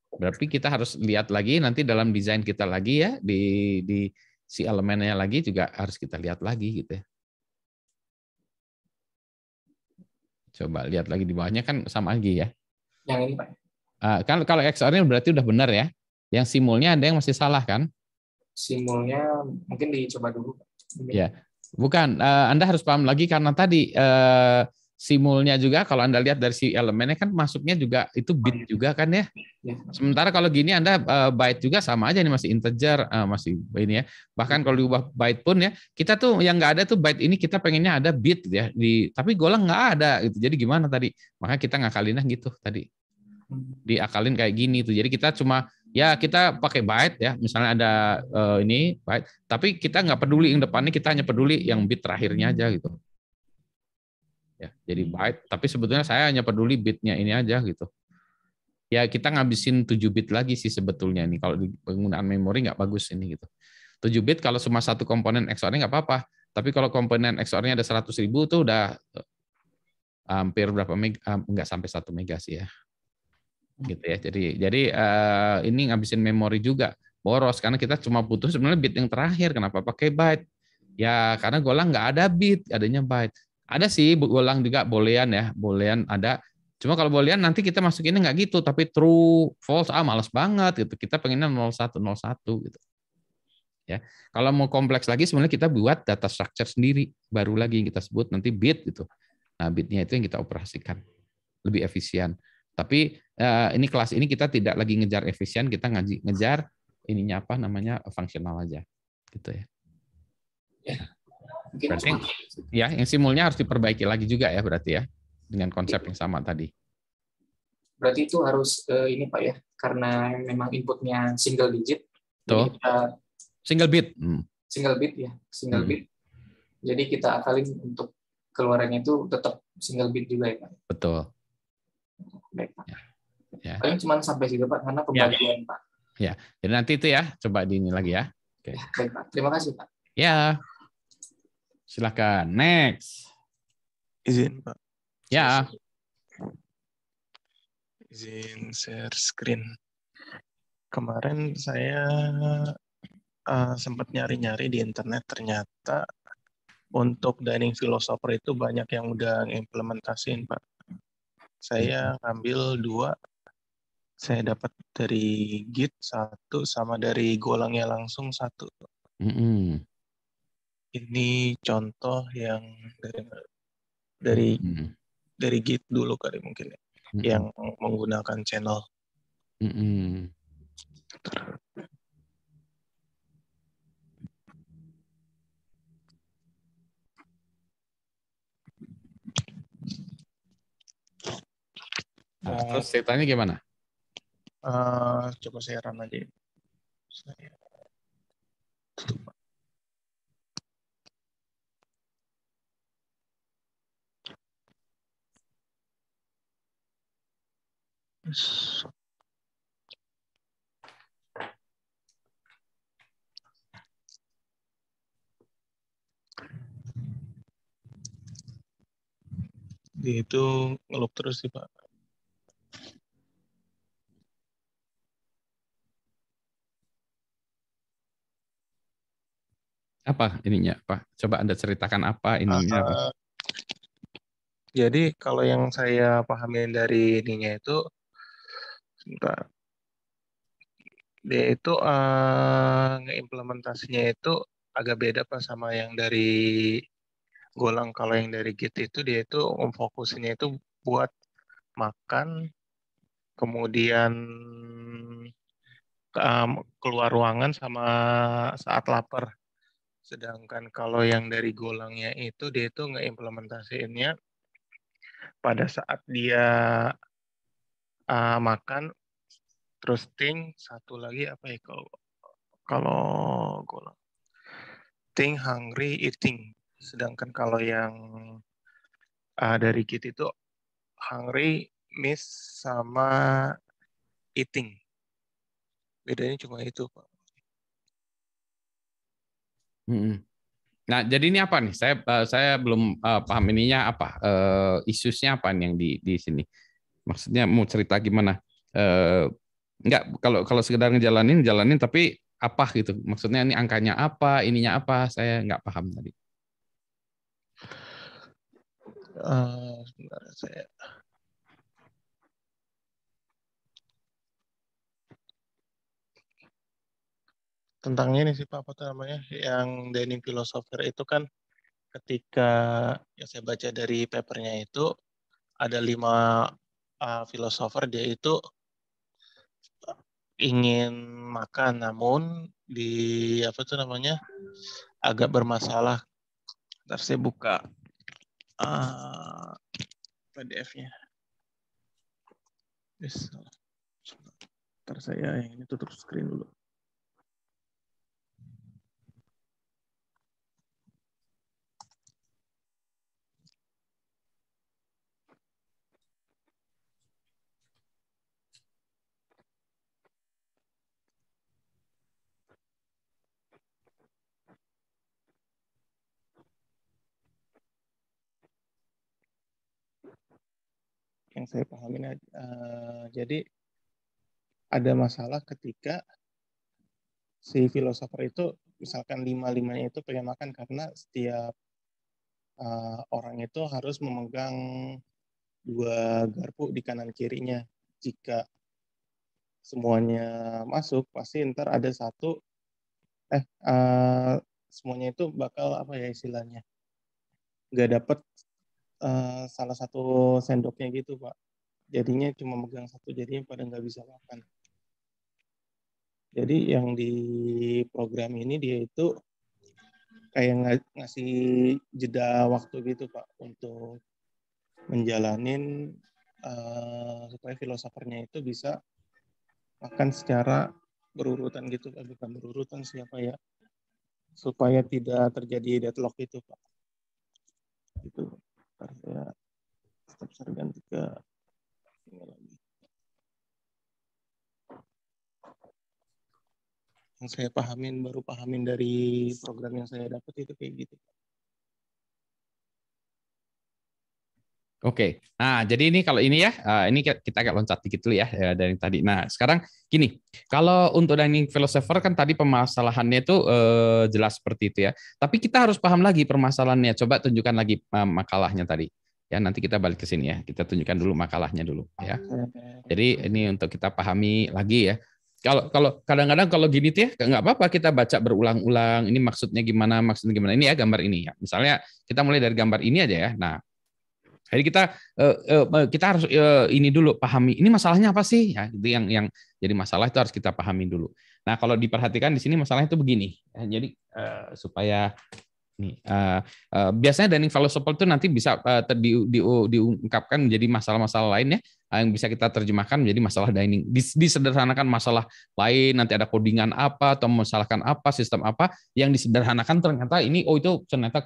Berarti kita harus lihat lagi nanti dalam desain kita lagi ya di si elemennya lagi juga harus kita lihat lagi gitu ya. Coba lihat lagi di bawahnya kan sama lagi ya. Yang ini Pak. Kan kalau XOR-nya berarti udah benar ya. Yang simulnya ada yang masih salah kan? Simulnya mungkin dicoba dulu. Ya, bukan. Anda harus paham lagi karena tadi simulnya juga kalau Anda lihat dari si elemennya kan masuknya juga itu bit juga kan ya. Sementara kalau gini Anda byte juga sama aja nih masih integer, masih ini ya. Bahkan kalau diubah byte pun ya, kita tuh yang nggak ada tuh byte ini kita pengennya ada bit ya tapi golang nggak ada gitu. Jadi gimana tadi? Makanya kita ngakalinnya gitu tadi. Diakalin kayak gini tuh. Jadi kita cuma ya kita pakai byte ya, misalnya ada ini byte, tapi kita nggak peduli yang depannya, kita hanya peduli yang bit terakhirnya aja gitu. Ya, jadi byte, tapi sebetulnya saya hanya peduli bitnya ini aja gitu. Ya kita ngabisin 7 bit lagi sih sebetulnya ini kalau di penggunaan memori nggak bagus ini gitu. 7 bit kalau cuma satu komponen XOR-nya nggak apa-apa, tapi kalau komponen XOR-nya ada 100.000 tuh udah hampir berapa mega, nggak sampai 1 mega sih ya. Gitu ya. Jadi ini ngabisin memori juga, boros karena kita cuma butuh sebenarnya bit yang terakhir. Kenapa pakai byte? Ya karena golang nggak ada bit, adanya byte. Ada sih golang juga boolean ya, boolean ada. Cuma kalau boolean nanti kita masukinnya nggak gitu, tapi true, false, males banget gitu. Kita pengennya 0101 gitu. Ya, kalau mau kompleks lagi sebenarnya kita buat data structure sendiri, baru lagi yang kita sebut nanti bit gitu. Nah bitnya itu yang kita operasikan, lebih efisien. Tapi ini kelas ini kita tidak lagi ngejar efisien, kita ngejar ininya apa namanya fungsional aja, gitu ya. Mungkin Berarti cuma ya yang simulnya harus diperbaiki lagi juga ya berarti ya dengan konsep yang sama tadi. berarti itu harus ini Pak ya, karena memang inputnya single digit, jadi Tuh, kita single bit. single bit ya, single Hmm, bit. Jadi kita akalin untuk keluarannya itu tetap single bit juga ya Pak. betul. Baik Pak. Ya, ya, Paling cuma sampai situ Pak, karena ya, pembagian Pak. ya. Jadi nanti itu ya, coba di ini lagi ya. Oke. Ya, baik Pak. Terima kasih Pak. Ya, silakan. Next. Izin Pak, Ya, izin share screen. Kemarin saya sempat nyari-nyari di internet, ternyata untuk dining philosopher itu banyak yang udah ngimplementasiin Pak. Saya ngambil 2, saya dapat dari Git 1 sama dari Golangnya langsung 1. mm-mm. Ini contoh yang dari Mm-mm. dari Git dulu kali mungkin ya, Mm-mm. yang menggunakan channel. Mm-mm. Nah, terus ceritanya gimana? Coba saya run aja. Saya tutup, Pak. Yes. Dia itu ngelup terus sih Pak. Apa ininya, Pak? Coba Anda ceritakan apa ininya apa? Jadi kalau yang saya pahamin dari ininya itu, sebentar, dia itu ngeimplementasinya itu agak beda Pak sama yang dari Golang. Kalau yang dari Git itu dia itu fokusnya itu buat makan, kemudian keluar ruangan sama saat lapar. Sedangkan kalau yang dari Golangnya itu dia itu ngeimplementasiinnya pada saat dia makan, terus think, satu lagi apa ya kalau kalau Golang, think, hungry, eating. Sedangkan kalau yang dari Git itu hungry, miss, sama eating. Bedanya cuma itu, Pak. Mm-mm. Nah, jadi ini apa nih? Saya belum paham ininya apa? Isusnya apa nih yang di sini? Maksudnya mau cerita gimana? Enggak, kalau sekedar jalanin, tapi apa gitu? Maksudnya ini angkanya apa, ininya apa? Saya nggak paham tadi. Sebentar saya. Tentang ini sih Pak, apa tuh namanya? Yang dining philosopher itu kan ketika yang saya baca dari papernya itu ada 5 filosofer, dia itu ingin makan, namun di apa tuh namanya agak bermasalah. Ntar saya buka PDF-nya. Yes. Ntar saya yang ini tutup screen dulu. Yang saya pahamin, jadi ada masalah ketika si filosofer itu misalkan 5-5-nya itu pengen makan, karena setiap orang itu harus memegang 2 garpu di kanan kirinya. Jika semuanya masuk, pasti ntar ada satu, semuanya itu bakal apa ya istilahnya, nggak dapet salah satu sendoknya gitu Pak. Jadinya cuma megang satu, jadinya pada nggak bisa makan. Jadi yang di program ini dia itu kayak ngasih jeda waktu gitu Pak untuk menjalanin supaya filosofernya itu bisa makan secara berurutan gitu Pak, bukan berurutan siapa ya, supaya tidak terjadi deadlock itu Pak. Itu ntar saya stop share ganti ke ini lagi. Yang saya baru pahamin dari program yang saya dapat itu kayak gitu. Oke, nah jadi ini kalau ini ya, ini kita agak loncat dikit dulu ya dari tadi. Nah sekarang gini, kalau untuk dining philosopher kan tadi permasalahannya itu jelas seperti itu ya. Tapi kita harus paham lagi permasalahannya. Coba tunjukkan lagi makalahnya tadi. Ya nanti kita balik ke sini ya. Kita tunjukkan dulu makalahnya dulu ya. Jadi ini untuk kita pahami lagi ya. Kalau kadang-kadang kalau gini tuh ya nggak apa-apa kita baca berulang-ulang. Ini maksudnya gimana? Maksudnya gimana? Ini ya gambar ini ya. Misalnya kita mulai dari gambar ini aja ya. Nah. Jadi kita harus ini dulu pahami ini masalahnya apa sih ya itu yang jadi masalah itu harus kita pahami dulu. Nah kalau diperhatikan di sini masalahnya itu begini. Ya, jadi supaya nih biasanya dining philosopher itu nanti bisa diungkapkan menjadi masalah-masalah lain ya yang bisa kita terjemahkan menjadi masalah dining. Disederhanakan masalah lain, nanti ada codingan apa atau masalahkan apa, sistem apa yang disederhanakan ternyata ini itu ternyata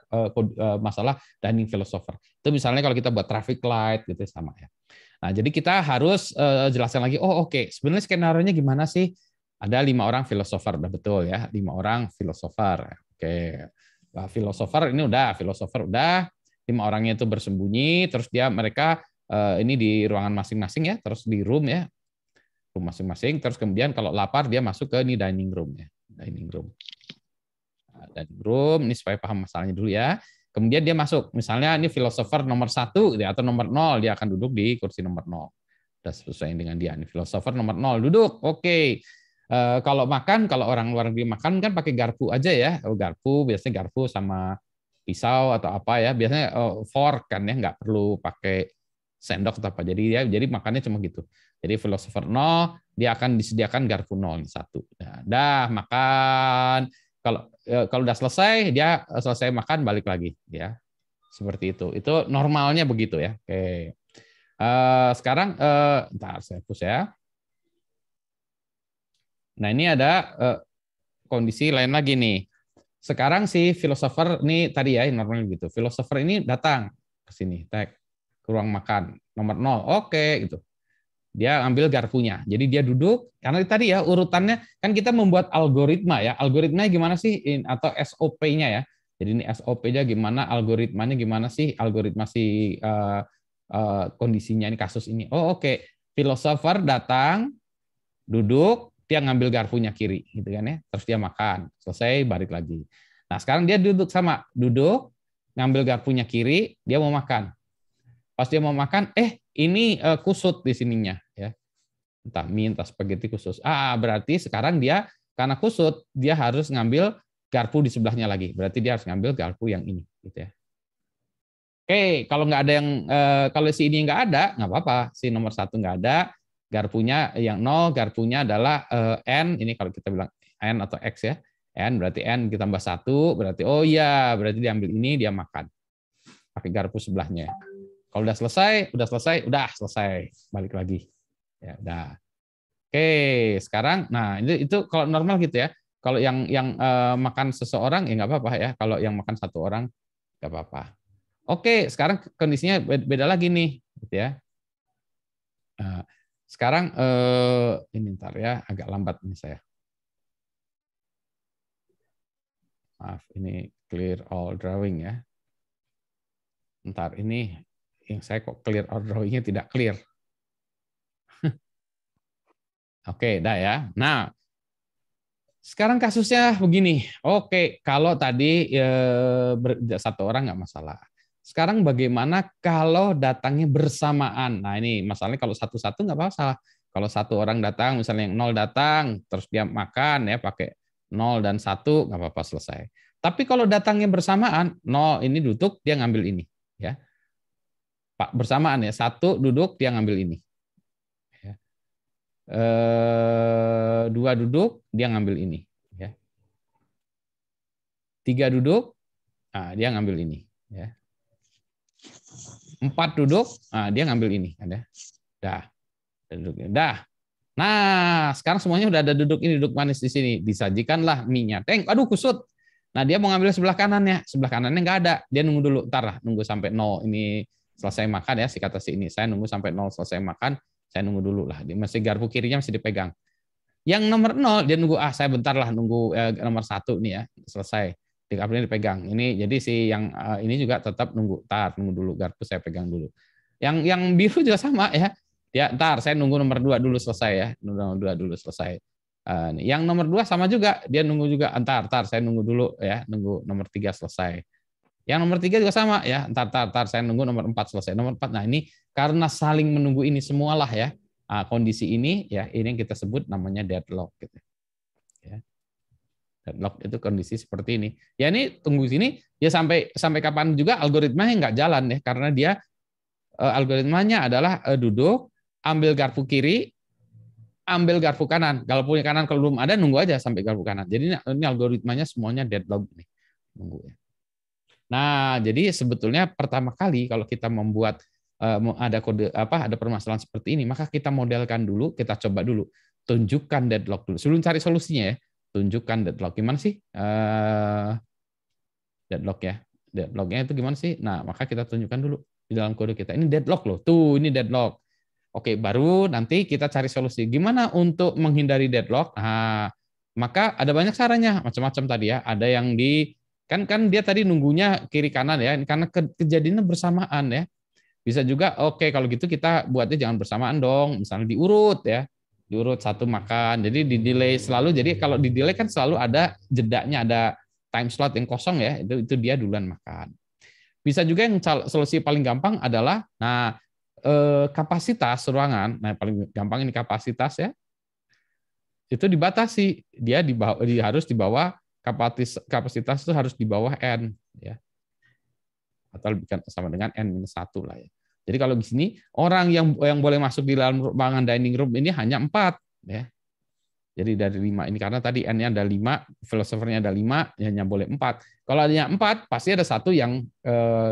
masalah dining philosopher. Itu misalnya kalau kita buat traffic light gitu sama ya. Nah, jadi kita harus jelaskan lagi, oke, sebenarnya skenario-nya gimana sih? Ada 5 orang filosofer, udah betul ya, 5 orang filosofer. Oke. Nah, filosofer udah 5 orangnya itu bersembunyi, terus mereka ini di ruangan masing-masing ya, terus di room ya, room masing-masing, terus kemudian kalau lapar dia masuk ke ini dining room ya, dining room. Nah, dining room ini supaya paham masalahnya dulu ya. Kemudian dia masuk, misalnya ini filosofer nomor 1 atau nomor 0, dia akan duduk di kursi nomor 0. Udah sesuai dengan dia, ini filosofer nomor 0 duduk, oke. Kalau makan, kalau orang luar negeri makan kan pakai garpu aja ya. Garpu, biasanya garpu sama pisau atau apa ya. Biasanya fork kan ya, nggak perlu pakai sendok atau apa. Jadi makannya cuma gitu. Jadi filosofer 0, dia akan disediakan garpu 0 1. Dah makan. Kalau udah selesai, dia selesai makan balik lagi ya. Seperti itu. Itu normalnya begitu ya. Oke. Sekarang ntar saya hapus ya. Nah, ini ada kondisi lain lagi nih. Sekarang si filosofer ini tadi ya normalnya gitu. Filosofer ini datang ke sini, tag ke ruang makan nomor 0. Oke gitu. Dia ambil garpunya. Jadi dia duduk karena tadi ya urutannya kan kita membuat algoritma ya. Algoritmanya gimana sih atau SOP-nya ya. Jadi ini SOP-nya gimana, algoritmanya gimana sih, algoritma si kondisinya ini kasus ini. Oke. Filosofer datang, duduk, dia ngambil garpunya kiri gitu kan ya, terus dia makan, selesai balik lagi. Nah sekarang dia duduk ngambil garpunya kiri, dia mau makan. Pas dia mau makan, ini kusut di sininya ya, entah mie entah spaghetti khusus. Berarti sekarang dia karena kusut dia harus ngambil garpu di sebelahnya lagi, berarti dia harus ngambil garpu yang ini gitu ya. Oke, kalau nggak ada yang kalau si ini nggak ada, nggak apa-apa. Si nomor 1 nggak ada, garpunya yang 0, garpunya adalah N, ini kalau kita bilang N atau X ya. N berarti N ditambah 1, berarti berarti diambil ini, dia makan. Pakai garpu sebelahnya. Kalau udah selesai, balik lagi. Ya, udah. Oke, sekarang nah itu kalau normal gitu ya. Kalau yang makan seseorang ya nggak apa-apa ya. Kalau yang makan 1 orang nggak apa-apa. Oke, sekarang kondisinya beda lagi nih, gitu ya. Nah, sekarang ini ntar ya, agak lambat nih saya. Maaf, ini clear all drawing ya. Ntar ini yang saya kok clear all drawingnya tidak clear. Oke, dah ya. Nah, sekarang kasusnya begini. Oke, kalau tadi 1 orang nggak masalah. Sekarang bagaimana kalau datangnya bersamaan? Nah ini masalahnya kalau satu-satu nggak masalah. Kalau 1 orang datang, misalnya yang 0 datang, terus dia makan ya pakai 0 dan 1 nggak apa-apa selesai. Tapi kalau datangnya bersamaan, 0 ini duduk dia ngambil ini, ya. Pak bersamaan ya 1 duduk dia ngambil ini. 2 duduk dia ngambil ini. 3 duduk Nah, dia ngambil ini. Ya. 4 duduk, nah, dia ngambil ini. Ada. Dah. Duduknya. Dah. Nah, sekarang semuanya udah ada duduk ini, duduk manis di sini. Disajikanlah mie-nya. Aduh kusut. Nah, dia mau ngambil sebelah kanannya. Sebelah kanannya nggak ada. Dia nunggu dulu. Ntar lah, nunggu sampai 0 ini selesai makan ya, si kata si ini. Saya nunggu sampai 0 selesai makan, saya nunggu dulu lah. Dia masih garpu kirinya masih dipegang. Yang nomor 0, dia nunggu, saya bentar lah nunggu nomor 1 nih ya, selesai. Di garpunya dipegang. Ini jadi si yang ini juga tetap nunggu. Nunggu dulu, garpu saya pegang dulu. Yang biru juga sama ya. Ya, ntar saya nunggu nomor 2 dulu selesai ya. Nomor 2 dulu selesai. Yang nomor 2 sama juga, dia nunggu juga. Ntar saya nunggu dulu ya, nunggu nomor 3 selesai. Yang nomor 3 juga sama ya. Ntar saya nunggu nomor 4 selesai. Nomor 4. Nah, ini karena saling menunggu ini semualah ya. Kondisi ini ya, ini yang kita sebut namanya deadlock gitu. Ya. Deadlock itu kondisi seperti ini. Ya ini tunggu sini ya sampai kapan juga algoritmanya nggak jalan ya, karena dia algoritmanya adalah duduk, ambil garpu kiri, ambil garpu kanan. Kalau punya kanan kalau belum ada nunggu aja sampai garpu kanan. Jadi ini algoritmanya semuanya deadlock nih. Nunggu ya. Nah, jadi sebetulnya pertama kali kalau kita membuat ada kode ada permasalahan seperti ini, maka kita modelkan dulu, kita coba dulu, tunjukkan deadlock dulu. Sebelum cari solusinya ya, tunjukkan deadlock. Gimana sih deadlock ya? Deadlocknya itu gimana sih? Nah, maka kita tunjukkan dulu di dalam kode kita. Ini deadlock loh. Tuh, ini deadlock. Oke, baru nanti kita cari solusi. Gimana untuk menghindari deadlock? Nah, maka ada banyak caranya, macam-macam tadi ya. Ada yang kan dia tadi nunggunya kiri kanan ya, karena kejadiannya bersamaan ya. Bisa juga oke kalau gitu kita buatnya jangan bersamaan dong, misalnya diurut ya. Diurut satu makan. Jadi di delay selalu. Jadi kalau di delay kan selalu ada jedanya, ada time slot yang kosong ya. Itu dia duluan makan. Bisa juga yang solusi paling gampang adalah kapasitas ruangan. Nah, paling gampang ini kapasitas ya. Itu dibatasi. Dia harus di bawah kapasitas itu harus di bawah N ya. Atau lebih sama dengan N-1 lah ya. Jadi kalau di sini orang yang boleh masuk di dalam ruangan dining room ini hanya 4 ya. Jadi dari 5 ini karena tadi N-nya ada 5, filosofernya ada 5, hanya boleh 4. Kalau hanya 4 pasti ada satu yang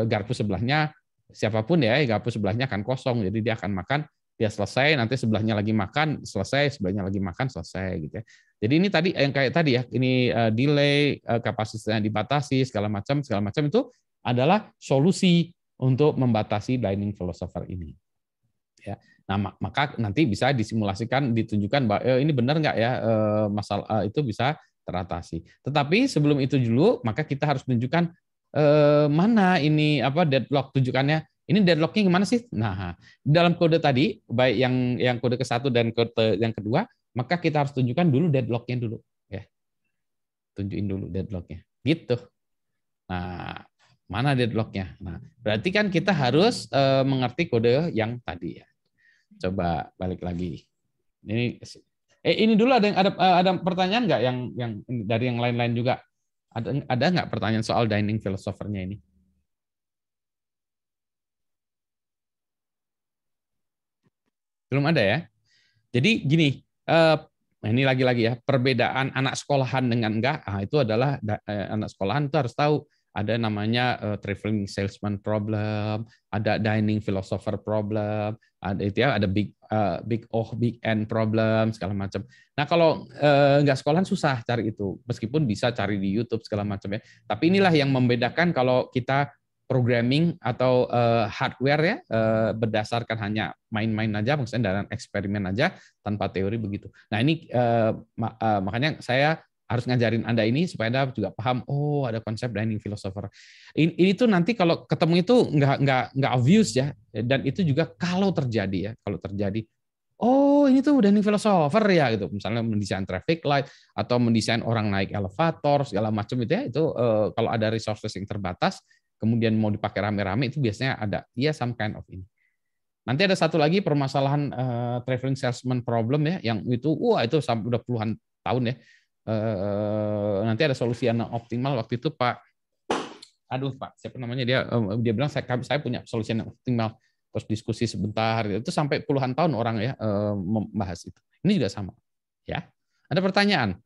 garpu sebelahnya siapapun ya, garpu sebelahnya akan kosong. Jadi dia akan makan, dia selesai, nanti sebelahnya lagi makan, selesai, sebelahnya lagi makan, selesai gitu ya. Jadi ini tadi yang kayak tadi ya, ini delay, kapasitasnya dibatasi, segala macam itu adalah solusi untuk membatasi dining philosopher ini. Ya. Nah, maka nanti bisa disimulasikan, ditunjukkan bahwa ini benar nggak ya masalah itu bisa teratasi. Tetapi sebelum itu dulu, maka kita harus tunjukkan mana ini deadlock tunjukannya. Ini deadlocknya gimana sih? Nah, dalam kode tadi, baik yang kode ke-1 dan kode yang kedua, maka kita harus tunjukkan dulu deadlocknya dulu. Ya. Tunjukin dulu deadlocknya. Gitu. Nah, mana deadlocknya? Nah, berarti kan kita harus mengerti kode yang tadi ya. Coba balik lagi. Ini dulu ada pertanyaan nggak yang dari yang lain-lain juga? Ada nggak pertanyaan soal dining philosopher-nya ini? Belum ada ya. Jadi gini, ini lagi-lagi ya, perbedaan anak sekolahan dengan enggak, itu adalah anak sekolahan itu harus tahu ada namanya traveling salesman problem, ada dining philosopher problem, ada itu ya, ada big end problem segala macam. Nah, kalau enggak sekolahan susah cari itu, meskipun bisa cari di YouTube segala macam ya. Tapi inilah yang membedakan kalau kita programming atau hardware ya berdasarkan hanya main-main aja, maksudnya dalam eksperimen aja tanpa teori begitu. Nah ini makanya saya harus ngajarin Anda ini supaya Anda juga paham. Oh, ada konsep dining philosopher. Ini tuh nanti kalau ketemu itu nggak obvious ya. Dan itu juga kalau terjadi ya, oh ini tuh dining philosopher ya gitu. Misalnya mendesain traffic light atau mendesain orang naik elevator segala macam itu ya. Itu kalau ada resources yang terbatas, kemudian mau dipakai rame-rame itu biasanya ada some kind of ini. Nanti ada satu lagi permasalahan traveling salesman problem ya, yang itu sampai udah puluhan tahun ya. Nanti ada solusi yang optimal waktu itu Pak siapa namanya dia bilang saya punya solusi yang optimal, terus diskusi sebentar itu sampai puluhan tahun orang ya membahas itu. Ini juga sama ya. Ada pertanyaan?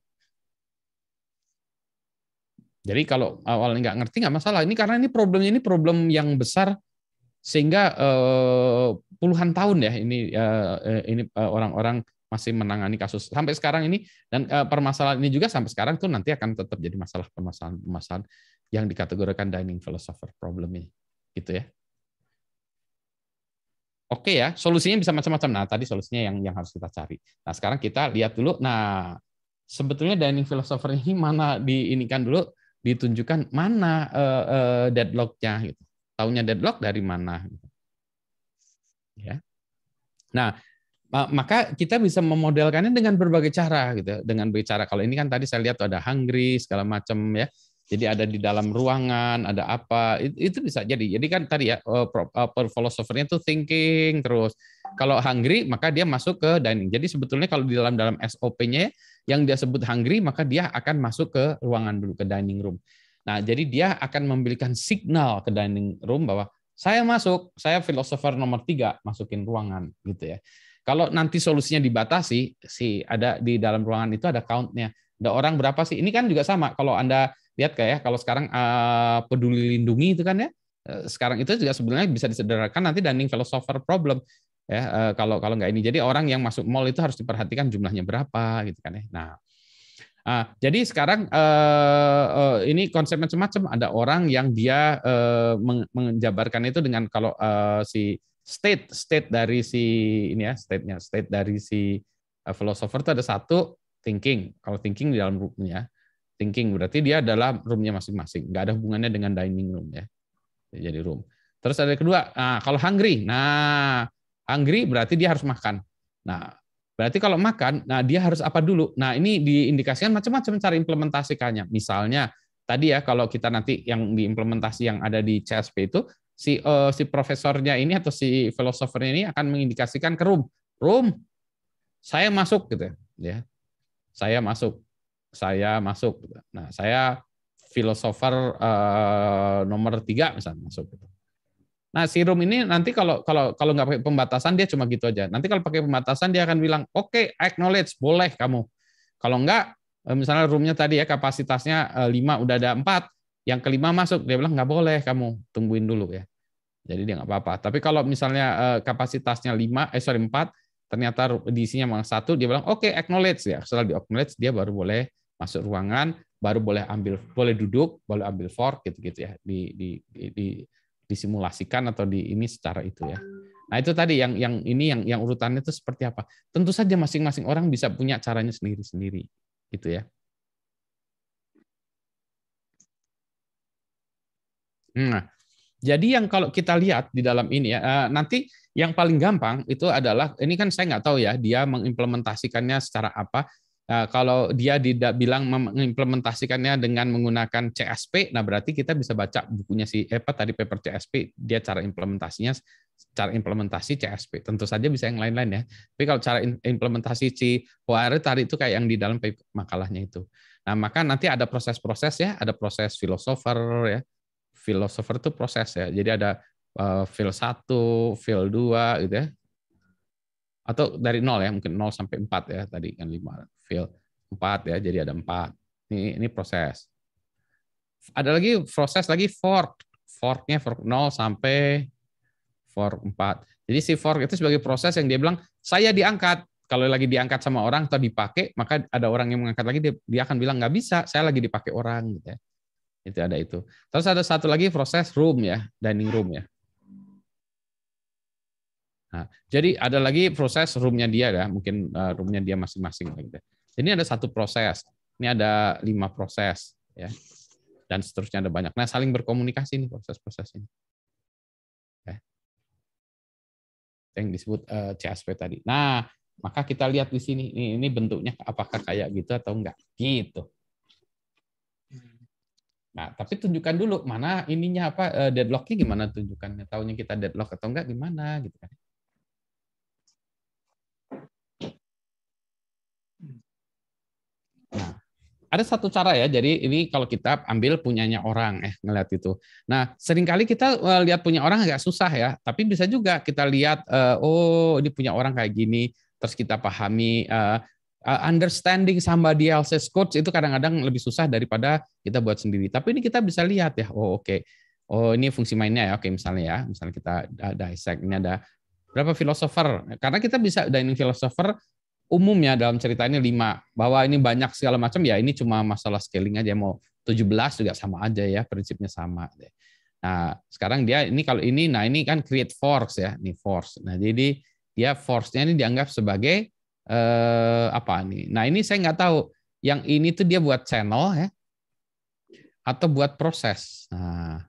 Jadi kalau awalnya nggak ngerti nggak masalah. Ini karena ini problem yang besar sehingga puluhan tahun ya ini orang-orang masih menangani kasus sampai sekarang ini, dan permasalahan ini juga sampai sekarang tuh nanti akan tetap jadi permasalahan yang dikategorikan dining philosopher problem ini, gitu ya. Oke ya, solusinya bisa macam-macam. Nah, tadi solusinya yang harus kita cari. Nah, sekarang kita lihat dulu. Nah, sebetulnya dining philosopher ini mana diinikan dulu, ditunjukkan mana deadlock-nya gitu. Taunya deadlock dari mana gitu. Ya. Nah, maka kita bisa memodelkannya dengan berbagai cara gitu. Dengan berbicara kalau ini kan tadi saya lihat ada hungry segala macam ya. Jadi ada di dalam ruangan, ada apa, itu bisa jadi. Jadi kan tadi ya, philosopher-nya itu thinking terus. Kalau hungry, maka dia masuk ke dining. Jadi sebetulnya kalau di dalam SOP-nya yang dia sebut hungry, maka dia akan masuk ke ruangan dulu, ke dining room. Nah, jadi dia akan memberikan signal ke dining room bahwa saya masuk, saya philosopher nomor 3, masukin ruangan gitu ya. Kalau nanti solusinya dibatasi, ada di dalam ruangan itu ada count-nya. Ada orang berapa sih? Ini kan juga sama. Kalau Anda lihat kayak kalau sekarang peduli lindungi itu kan ya, sekarang itu juga sebenarnya bisa disederhanakan nanti dining philosopher problem ya, kalau nggak ini. Jadi orang yang masuk mall itu harus diperhatikan jumlahnya berapa gitu kan ya. Nah, jadi sekarang ini konsep macam-macam. Ada orang yang dia menjabarkan itu dengan kalau si state dari si ini ya, state dari si philosopher itu ada satu thinking. Kalau thinking di dalam roomnya, thinking berarti dia adalah roomnya masing-masing, nggak ada hubungannya dengan dining room ya, jadi room. Terus ada kedua, kalau hungry, hungry berarti dia harus makan. Nah, berarti kalau makan, dia harus apa dulu? Nah, ini diindikasikan macam-macam cara implementasikannya. Misalnya tadi ya, kalau kita nanti yang diimplementasi yang ada di CSP itu si profesornya ini atau si filosofernya ini akan mengindikasikan ke room, saya masuk gitu ya, saya masuk. Nah, saya filosofer nomor 3 misalnya masuk. Nah, si room ini nanti kalau nggak pakai pembatasan dia cuma gitu aja. Nanti kalau pakai pembatasan dia akan bilang, oke, acknowledge, boleh kamu. Kalau nggak, misalnya roomnya tadi ya kapasitasnya 5 udah ada 4, yang kelima masuk, dia bilang nggak boleh kamu, tungguin dulu ya. Jadi dia nggak apa-apa. Tapi kalau misalnya kapasitasnya 4, ternyata diisinya malah 1, dia bilang oke, acknowledge ya. Setelah di acknowledge dia baru boleh masuk ruangan, baru boleh duduk, boleh ambil fork gitu-gitu ya, disimulasikan atau ini secara itu ya. Nah, itu tadi yang urutannya itu seperti apa. Tentu saja masing-masing orang bisa punya caranya sendiri-sendiri gitu ya. Nah, jadi yang kalau kita lihat di dalam ini ya, nanti yang paling gampang itu adalah, ini kan saya nggak tahu ya dia mengimplementasikannya secara apa. Kalau dia bilang mengimplementasikannya dengan menggunakan CSP, nah berarti kita bisa baca bukunya tadi paper CSP, dia cara implementasi CSP. Tentu saja bisa yang lain-lain ya. Tapi kalau cara implementasi si OR tadi itu kayak yang di dalam makalahnya itu. Nah, maka nanti ada proses-proses ya, ada proses filosofer ya. Filosofer itu proses ya. Jadi ada fil 1, fil 2 gitu ya. Atau dari 0 ya, mungkin 0 sampai 4 ya tadi kan 5. Fil 4 ya, jadi ada 4. Ini proses. Ada lagi proses lagi fork. Forknya fork 0 sampai fork 4. Jadi si fork itu sebagai proses yang dia bilang saya diangkat. Kalau lagi diangkat sama orang atau dipakai, maka ada orang yang mengangkat lagi, dia akan bilang nggak bisa, saya lagi dipakai orang gitu ya. Itu ada itu. Terus ada satu lagi proses room ya, dining room ya. Nah, jadi ada lagi proses roomnya dia ya, mungkin roomnya dia masing-masing gitu. Ini ada satu proses, ini ada 5 proses ya, dan seterusnya ada banyak. Nah, saling berkomunikasi nih proses-proses ini. Ya. Yang disebut CSP tadi. Nah, maka kita lihat di sini, ini bentuknya apakah kayak gitu atau enggak, gitu. Nah, tapi tunjukkan dulu mana ininya apa, deadlock-nya gimana tunjukkannya. Taunya kita deadlock atau enggak gimana gitu kan. Nah, ada satu cara ya. Jadi ini kalau kita ambil punyanya orang ngelihat itu. Nah, seringkali kita lihat punya orang agak susah ya, tapi bisa juga kita lihat oh ini punya orang kayak gini, terus kita pahami understanding somebody else's code itu kadang-kadang lebih susah daripada kita buat sendiri. Tapi ini kita bisa lihat ya, oh oke. Oh ini fungsi mainnya ya, oke misalnya kita dissect, ini ada berapa filosofer. Karena kita bisa dining philosopher umumnya dalam cerita ini 5, bahwa ini banyak segala macam ya, ini cuma masalah scaling aja, mau 17 juga sama aja ya, prinsipnya sama. Nah sekarang dia ini kalau ini, nah ini kan create force ya, ini force. Nah jadi dia force-nya ini dianggap sebagai apa nih? Nah ini saya nggak tahu. Yang ini tuh dia buat channel ya, atau buat proses. Nah,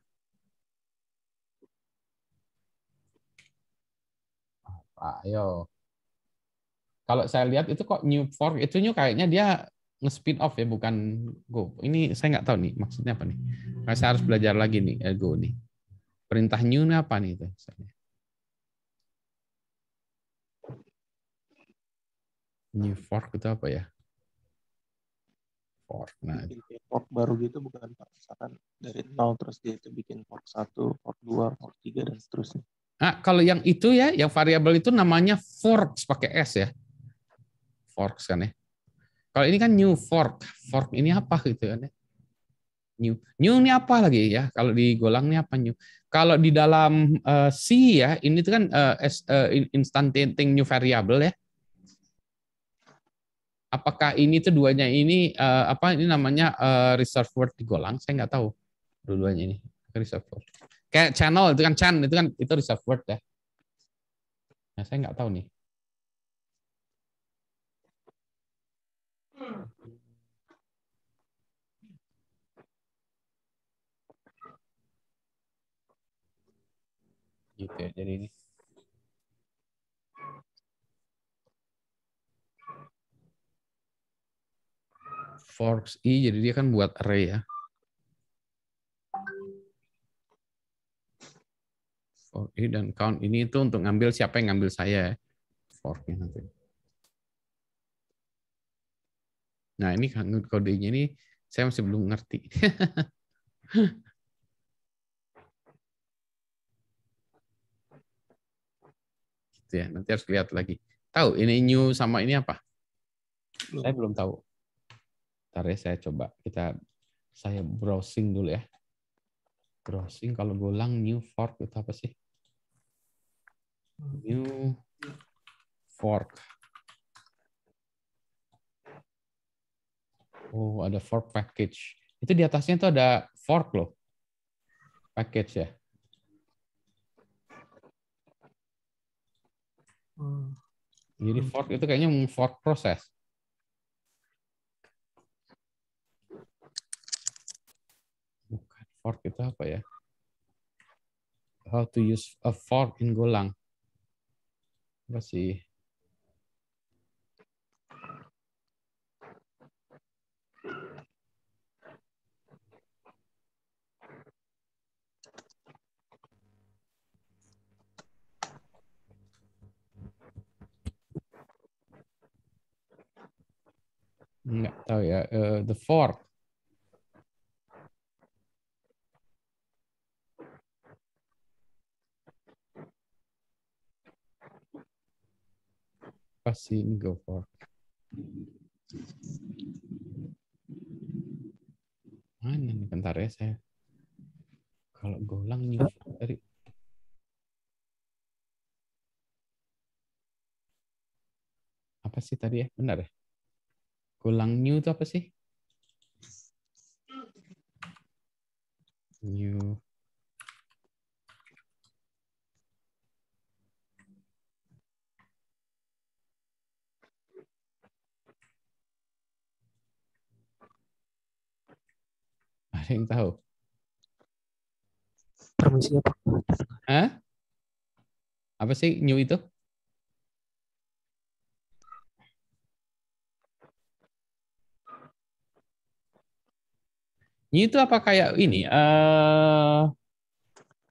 ayo. Kalau saya lihat itu kok new fork itu kayaknya dia nge-spin off ya, bukan Go. Ini saya nggak tahu nih maksudnya apa nih. Nah, saya harus belajar lagi nih Go nih. Perintah new ini apa nih itu? New fork itu apa ya? Fork. Nah, bikin fork baru gitu bukan Pak? Misalkan dari 0 terus dia itu bikin fork 1, fork 2, fork 3 dan seterusnya. nah, kalau yang itu ya, yang variabel itu namanya forks pakai S ya. Forks kan ya. Kalau ini kan new fork. Fork ini apa gitu kan ya? New ini apa lagi ya? Kalau di Golang ini apa new? Kalau di dalam C ya, ini tuh kan instantiating new variable ya. Apakah ini tuh duanya ini apa ini namanya reserve word di Golang? Saya nggak tahu dua-duanya ini reserve word. Kayak channel itu kan itu reserve word ya. Nah, saya nggak tahu nih. Gitu ya. Jadi ini forks i, jadi dia kan buat array ya. Fork i dan count ini itu untuk ngambil siapa yang ngambil saya ya. Forknya nanti. Nah ini kodenya ini saya masih belum ngerti. Gitu ya, nanti harus lihat lagi. Tahu ini new sama ini apa? Saya belum tahu. Ntar ya saya coba. Saya browsing dulu ya. Browsing kalau Golang new fork itu apa sih? New fork. Oh, ada fork package. Itu di atasnya tuh ada fork loh. Package ya. Jadi fork itu kayaknya fork proses. Bukan, fork itu apa ya? How to use a fork in Golang. Apa sih? Nggak tahu ya. The fork. Apa sih ini go fork? Mana nih, bentar ya saya. Kalau Golang new fork dari apa sih tadi ya? Benar ya? Golang new itu apa sih? New. Ada yang tahu? Permisi ya Pak. Hah? Apa sih new itu? New itu apa kayak ini?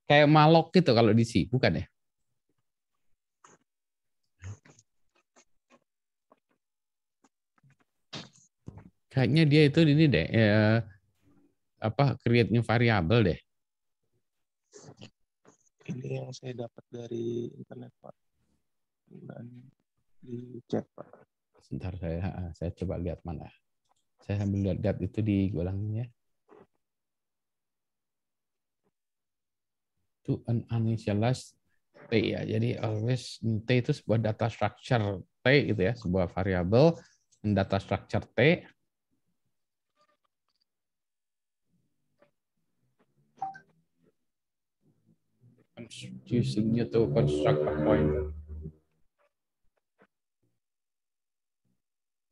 Kayak malok gitu kalau di C, bukan ya? Kayaknya dia itu ini deh, apa create new variable deh. Ini yang saya dapat dari internet Pak dan di chat Pak. Sebentar saya coba lihat mana. Saya sambil lihat itu di golangnya. To an uninitialized T ya. Jadi always T itu sebuah data structure T gitu ya, sebuah variabel data structure T. Using you to construct a pointer.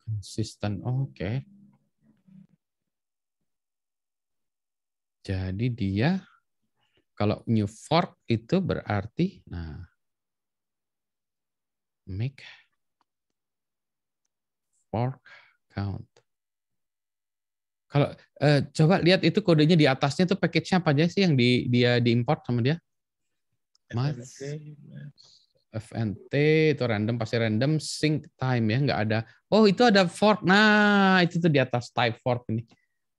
Consistent, oke. Jadi dia kalau new fork itu berarti, nah, make fork count. Kalau coba lihat itu kodenya di atasnya tuh package-nya apa aja sih yang dia diimport sama dia? FNT itu random, pasti random, sync time ya, nggak ada. Oh itu ada fork, nah itu tuh di atas type fork ini.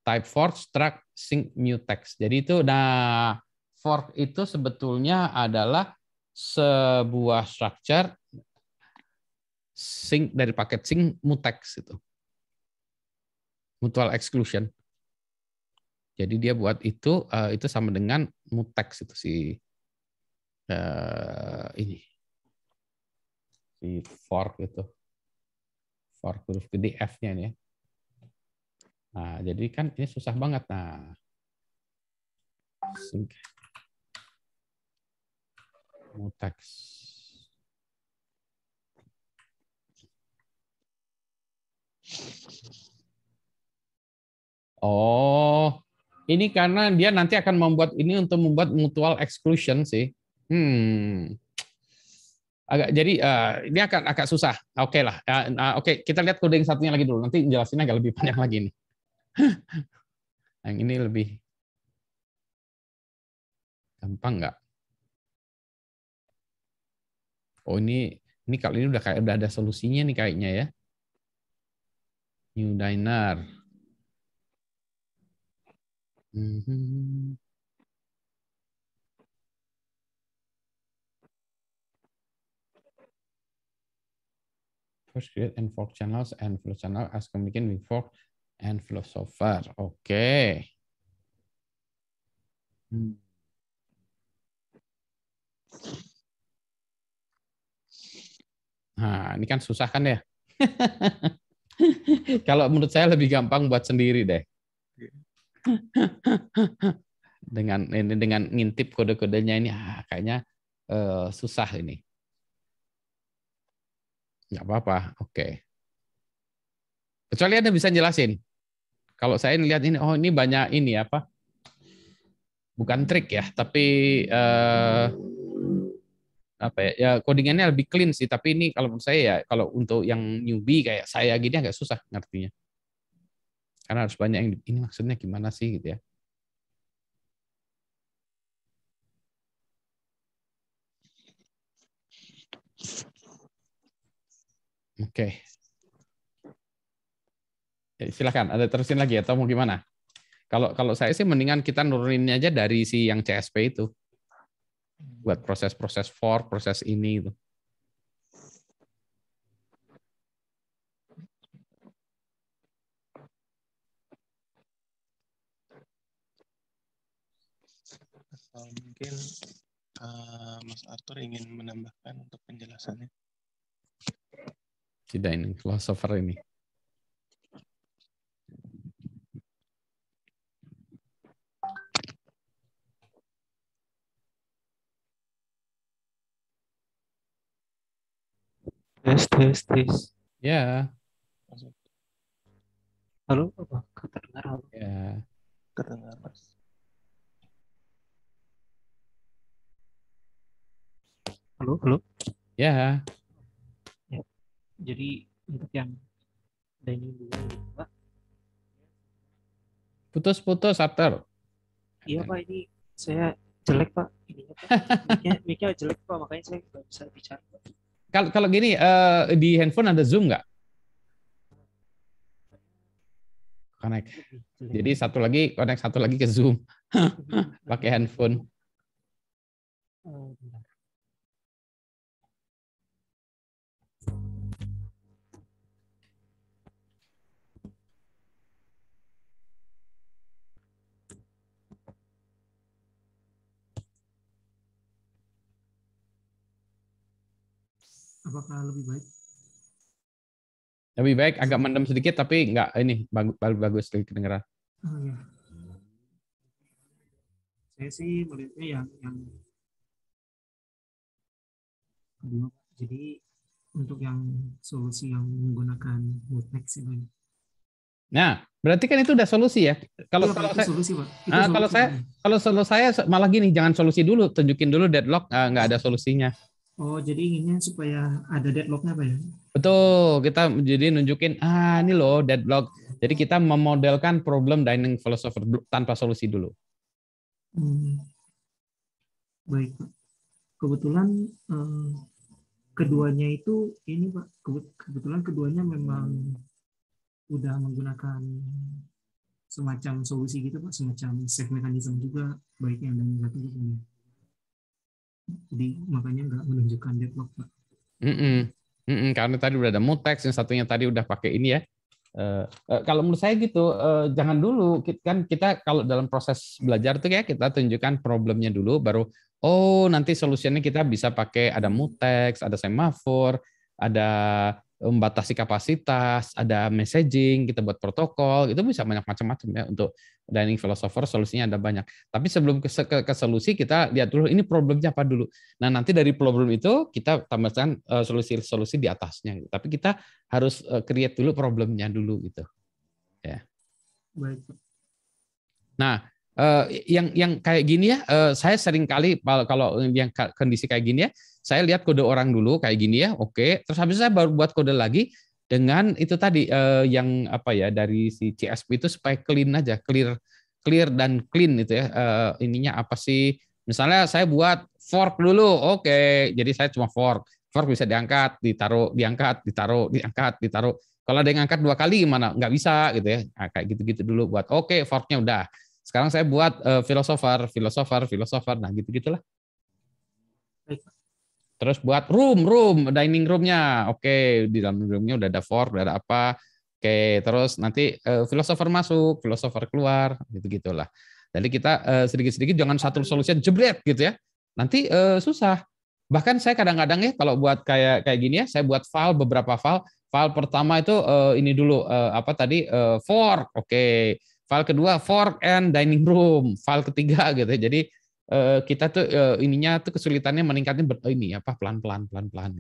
Type fork struct sync new text. Jadi itu, nah fork itu sebetulnya adalah sebuah structure sync dari paket sync mutex itu. Mutual exclusion. Jadi dia buat itu sama dengan mutex itu ini si fork itu. Fork huruf gede F-nya ini ya. Nah, jadi kan ini susah banget. Nah, sync mutex. Oh, ini karena dia nanti akan membuat ini untuk membuat mutual exclusion sih. Jadi ini akan agak susah. Oke lah. Oke, kita lihat kode yang satunya lagi dulu. Nanti jelasinnya agak lebih panjang lagi nih. Yang ini lebih gampang nggak? Oh ini kalau ini udah ada solusinya nih kayaknya ya. New Diner. First create and fork channels and flow channel as communicate with fork and flow software. Oke. Nah, ini kan susah kan ya? Kalau menurut saya lebih gampang buat sendiri deh. Dengan ngintip kode-kodenya ini kayaknya susah ini. Nggak apa-apa, oke. Kecuali Anda bisa jelasin. Kalau saya lihat ini, oh ini banyak ini apa? Bukan trik ya, tapi apa ya? Ya codingannya lebih clean sih. Tapi ini kalau menurut saya ya, kalau untuk yang newbie kayak saya gini agak susah ngertinya. Karena harus banyak yang ini maksudnya gimana sih gitu ya. Oke. Silakan, ada terusin lagi atau mau gimana? Kalau saya sih mendingan kita nurunin aja dari si yang CSP itu. Buat proses-proses for, proses ini itu. Atau mungkin Mas Arthur ingin menambahkan untuk penjelasannya. Tidak ini, philosopher ini. Tes. Ya. Halo, apa? Kedengar halo? Ya. Kedengar, Mas. Halo. Ya. Ya. Jadi untuk yang dining dulu gitu, Pak. Putus-putus, Arthur. Iya, Pak, ini saya jelek, Pak. Ininya, Pak. Mic-nya jelek, Pak, makanya saya nggak bisa bicara, Pak. Kalau gini, di handphone ada Zoom nggak? Connect. Jadi connect satu lagi ke Zoom. Pakai handphone. Bentar. apakah lebih baik? Lebih baik agak mendem sedikit tapi nggak ini bagus kedengeran. Oh ya, saya sih melihatnya yang kedua. Jadi untuk yang solusi yang menggunakan Mutex ini. Nah, berarti kan itu udah solusi ya. Kalau Iya, Pak, itu saya solusi, Pak. Itu kalau solusi, saya Pak. kalau saya malah gini, jangan solusi dulu, tunjukin dulu deadlock, nggak ada solusinya. Oh, jadi inginnya supaya ada deadlock-nya, Pak ya? Betul, kita jadi nunjukin ini loh deadlock. Jadi kita memodelkan problem dining philosopher tanpa solusi dulu. Baik, Pak. Kebetulan keduanya itu ini, Pak. Kebetulan keduanya memang udah menggunakan semacam solusi gitu, Pak, semacam safe mechanism juga, baik yang dan satu punya. Jadi makanya nggak menunjukkan deadlock, Pak. Karena tadi udah ada Mutex, yang satunya tadi udah pakai ini ya. Kalau menurut saya gitu, jangan dulu kan kita kalau dalam proses belajar tuh ya kita tunjukkan problemnya dulu, baru nanti solusinya kita bisa pakai ada Mutex, ada semafor, ada membatasi kapasitas, ada messaging, kita buat protokol, itu bisa banyak macam-macam ya untuk dining philosopher, solusinya ada banyak. Tapi sebelum ke solusi kita lihat dulu ini problemnya apa dulu. Nah, nanti dari problem itu kita tambahkan solusi-solusi di atasnya. Tapi kita harus create dulu problemnya dulu gitu. Ya. Baik. Nah, yang kayak gini ya, saya sering kali kalau yang kondisi kayak gini ya, saya lihat kode orang dulu kayak gini ya, oke. Terus habis saya baru buat kode lagi dengan itu tadi yang apa ya dari si CSP itu supaya clean aja, clear dan clean itu ya. Ininya apa sih? Misalnya saya buat fork dulu, oke. Jadi saya cuma fork bisa diangkat, ditaruh, diangkat, ditaruh, diangkat, ditaruh. Kalau ada yang angkat 2 kali gimana? Nggak bisa gitu ya. Nah, kayak gitu-gitu dulu buat oke, forknya udah. Sekarang saya buat filosofer. Nah, gitu-gitulah. Terus buat dining room-nya. Oke, di dalam room-nya udah ada fork, udah ada apa. Oke, terus nanti filosofer masuk, filosofer keluar, gitu-gitulah. Jadi kita sedikit-sedikit jangan satu solusi jebret gitu ya. Nanti susah. Bahkan saya kadang-kadang ya kalau buat kayak gini ya, saya buat beberapa file. File pertama itu ini dulu apa tadi fork. Oke. File kedua fork and dining room. File ketiga gitu ya. Jadi kita tuh ininya tuh kesulitannya meningkatnya ini apa pelan-pelan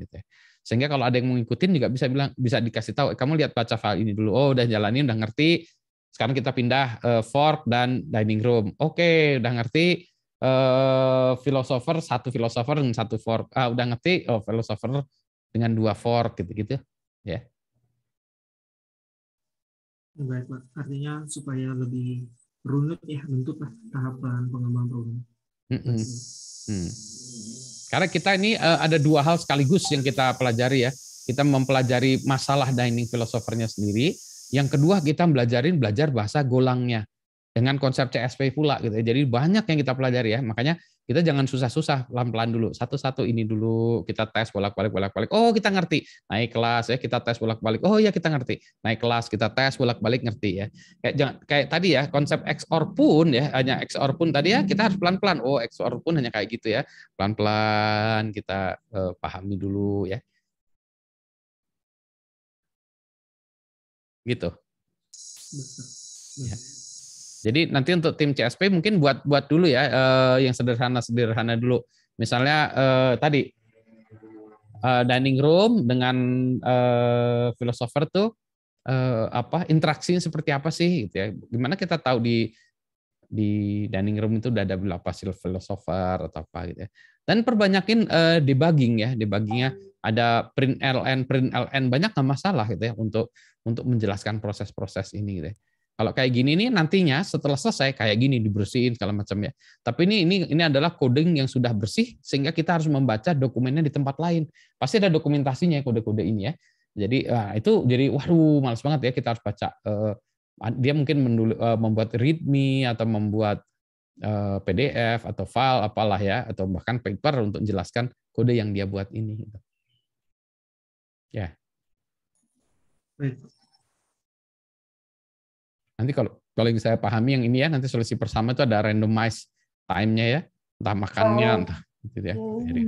gitu ya. Sehingga kalau ada yang mau ngikutin juga bisa dikasih tahu, kamu lihat baca file ini dulu. Oh, udah jalanin, udah ngerti. Sekarang kita pindah fork dan dining room. Oke, udah ngerti filosofer, satu filosofer dengan satu fork. Udah ngerti filosofer dengan 2 fork gitu-gitu ya. Baik, Pak. Artinya supaya lebih runut ya, bentuk tahapan pengembangan program. Karena kita ini ada 2 hal sekaligus yang kita pelajari ya. Kita mempelajari masalah dining philosopher-nya sendiri. Yang kedua kita belajar bahasa golangnya dengan konsep CSP pula gitu ya. Jadi banyak yang kita pelajari ya. Makanya kita jangan susah-susah, pelan-pelan dulu. Satu-satu ini dulu kita tes bolak-balik. Oh, kita ngerti. Naik kelas ya, kita tes bolak-balik. Oh ya, kita ngerti. Naik kelas, kita tes bolak-balik ngerti ya. Kayak tadi ya, konsep XOR pun ya, hanya XOR pun tadi ya, kita harus pelan-pelan. Oh, XOR pun hanya kayak gitu ya. Pelan-pelan kita pahami dulu ya. Gitu. Ya. Jadi nanti untuk tim CSP mungkin buat dulu ya yang sederhana dulu. Misalnya tadi dining room dengan filosofer tuh apa interaksinya seperti apa sih gitu ya. Gimana kita tahu di dining room itu udah ada berapa filosofer atau apa gitu ya. Dan perbanyakin debugging ya, debuggingnya ada print ln banyak nggak masalah gitu ya untuk menjelaskan proses-proses ini gitu ya. Kalau kayak gini nih nantinya setelah selesai kayak gini dibersihin segala macam ya. Tapi ini adalah coding yang sudah bersih sehingga kita harus membaca dokumennya di tempat lain. Pasti ada dokumentasinya kode-kode ini ya. Jadi itu jadi waduh males banget ya kita harus baca. Dia mungkin membuat readme atau membuat PDF atau file apalah ya atau bahkan paper untuk menjelaskan kode yang dia buat ini. Ya. Nanti kalau yang saya pahami yang ini ya, nanti solusi bersama itu ada randomize time-nya ya, entah makannya, entah gitu ya. Jadi,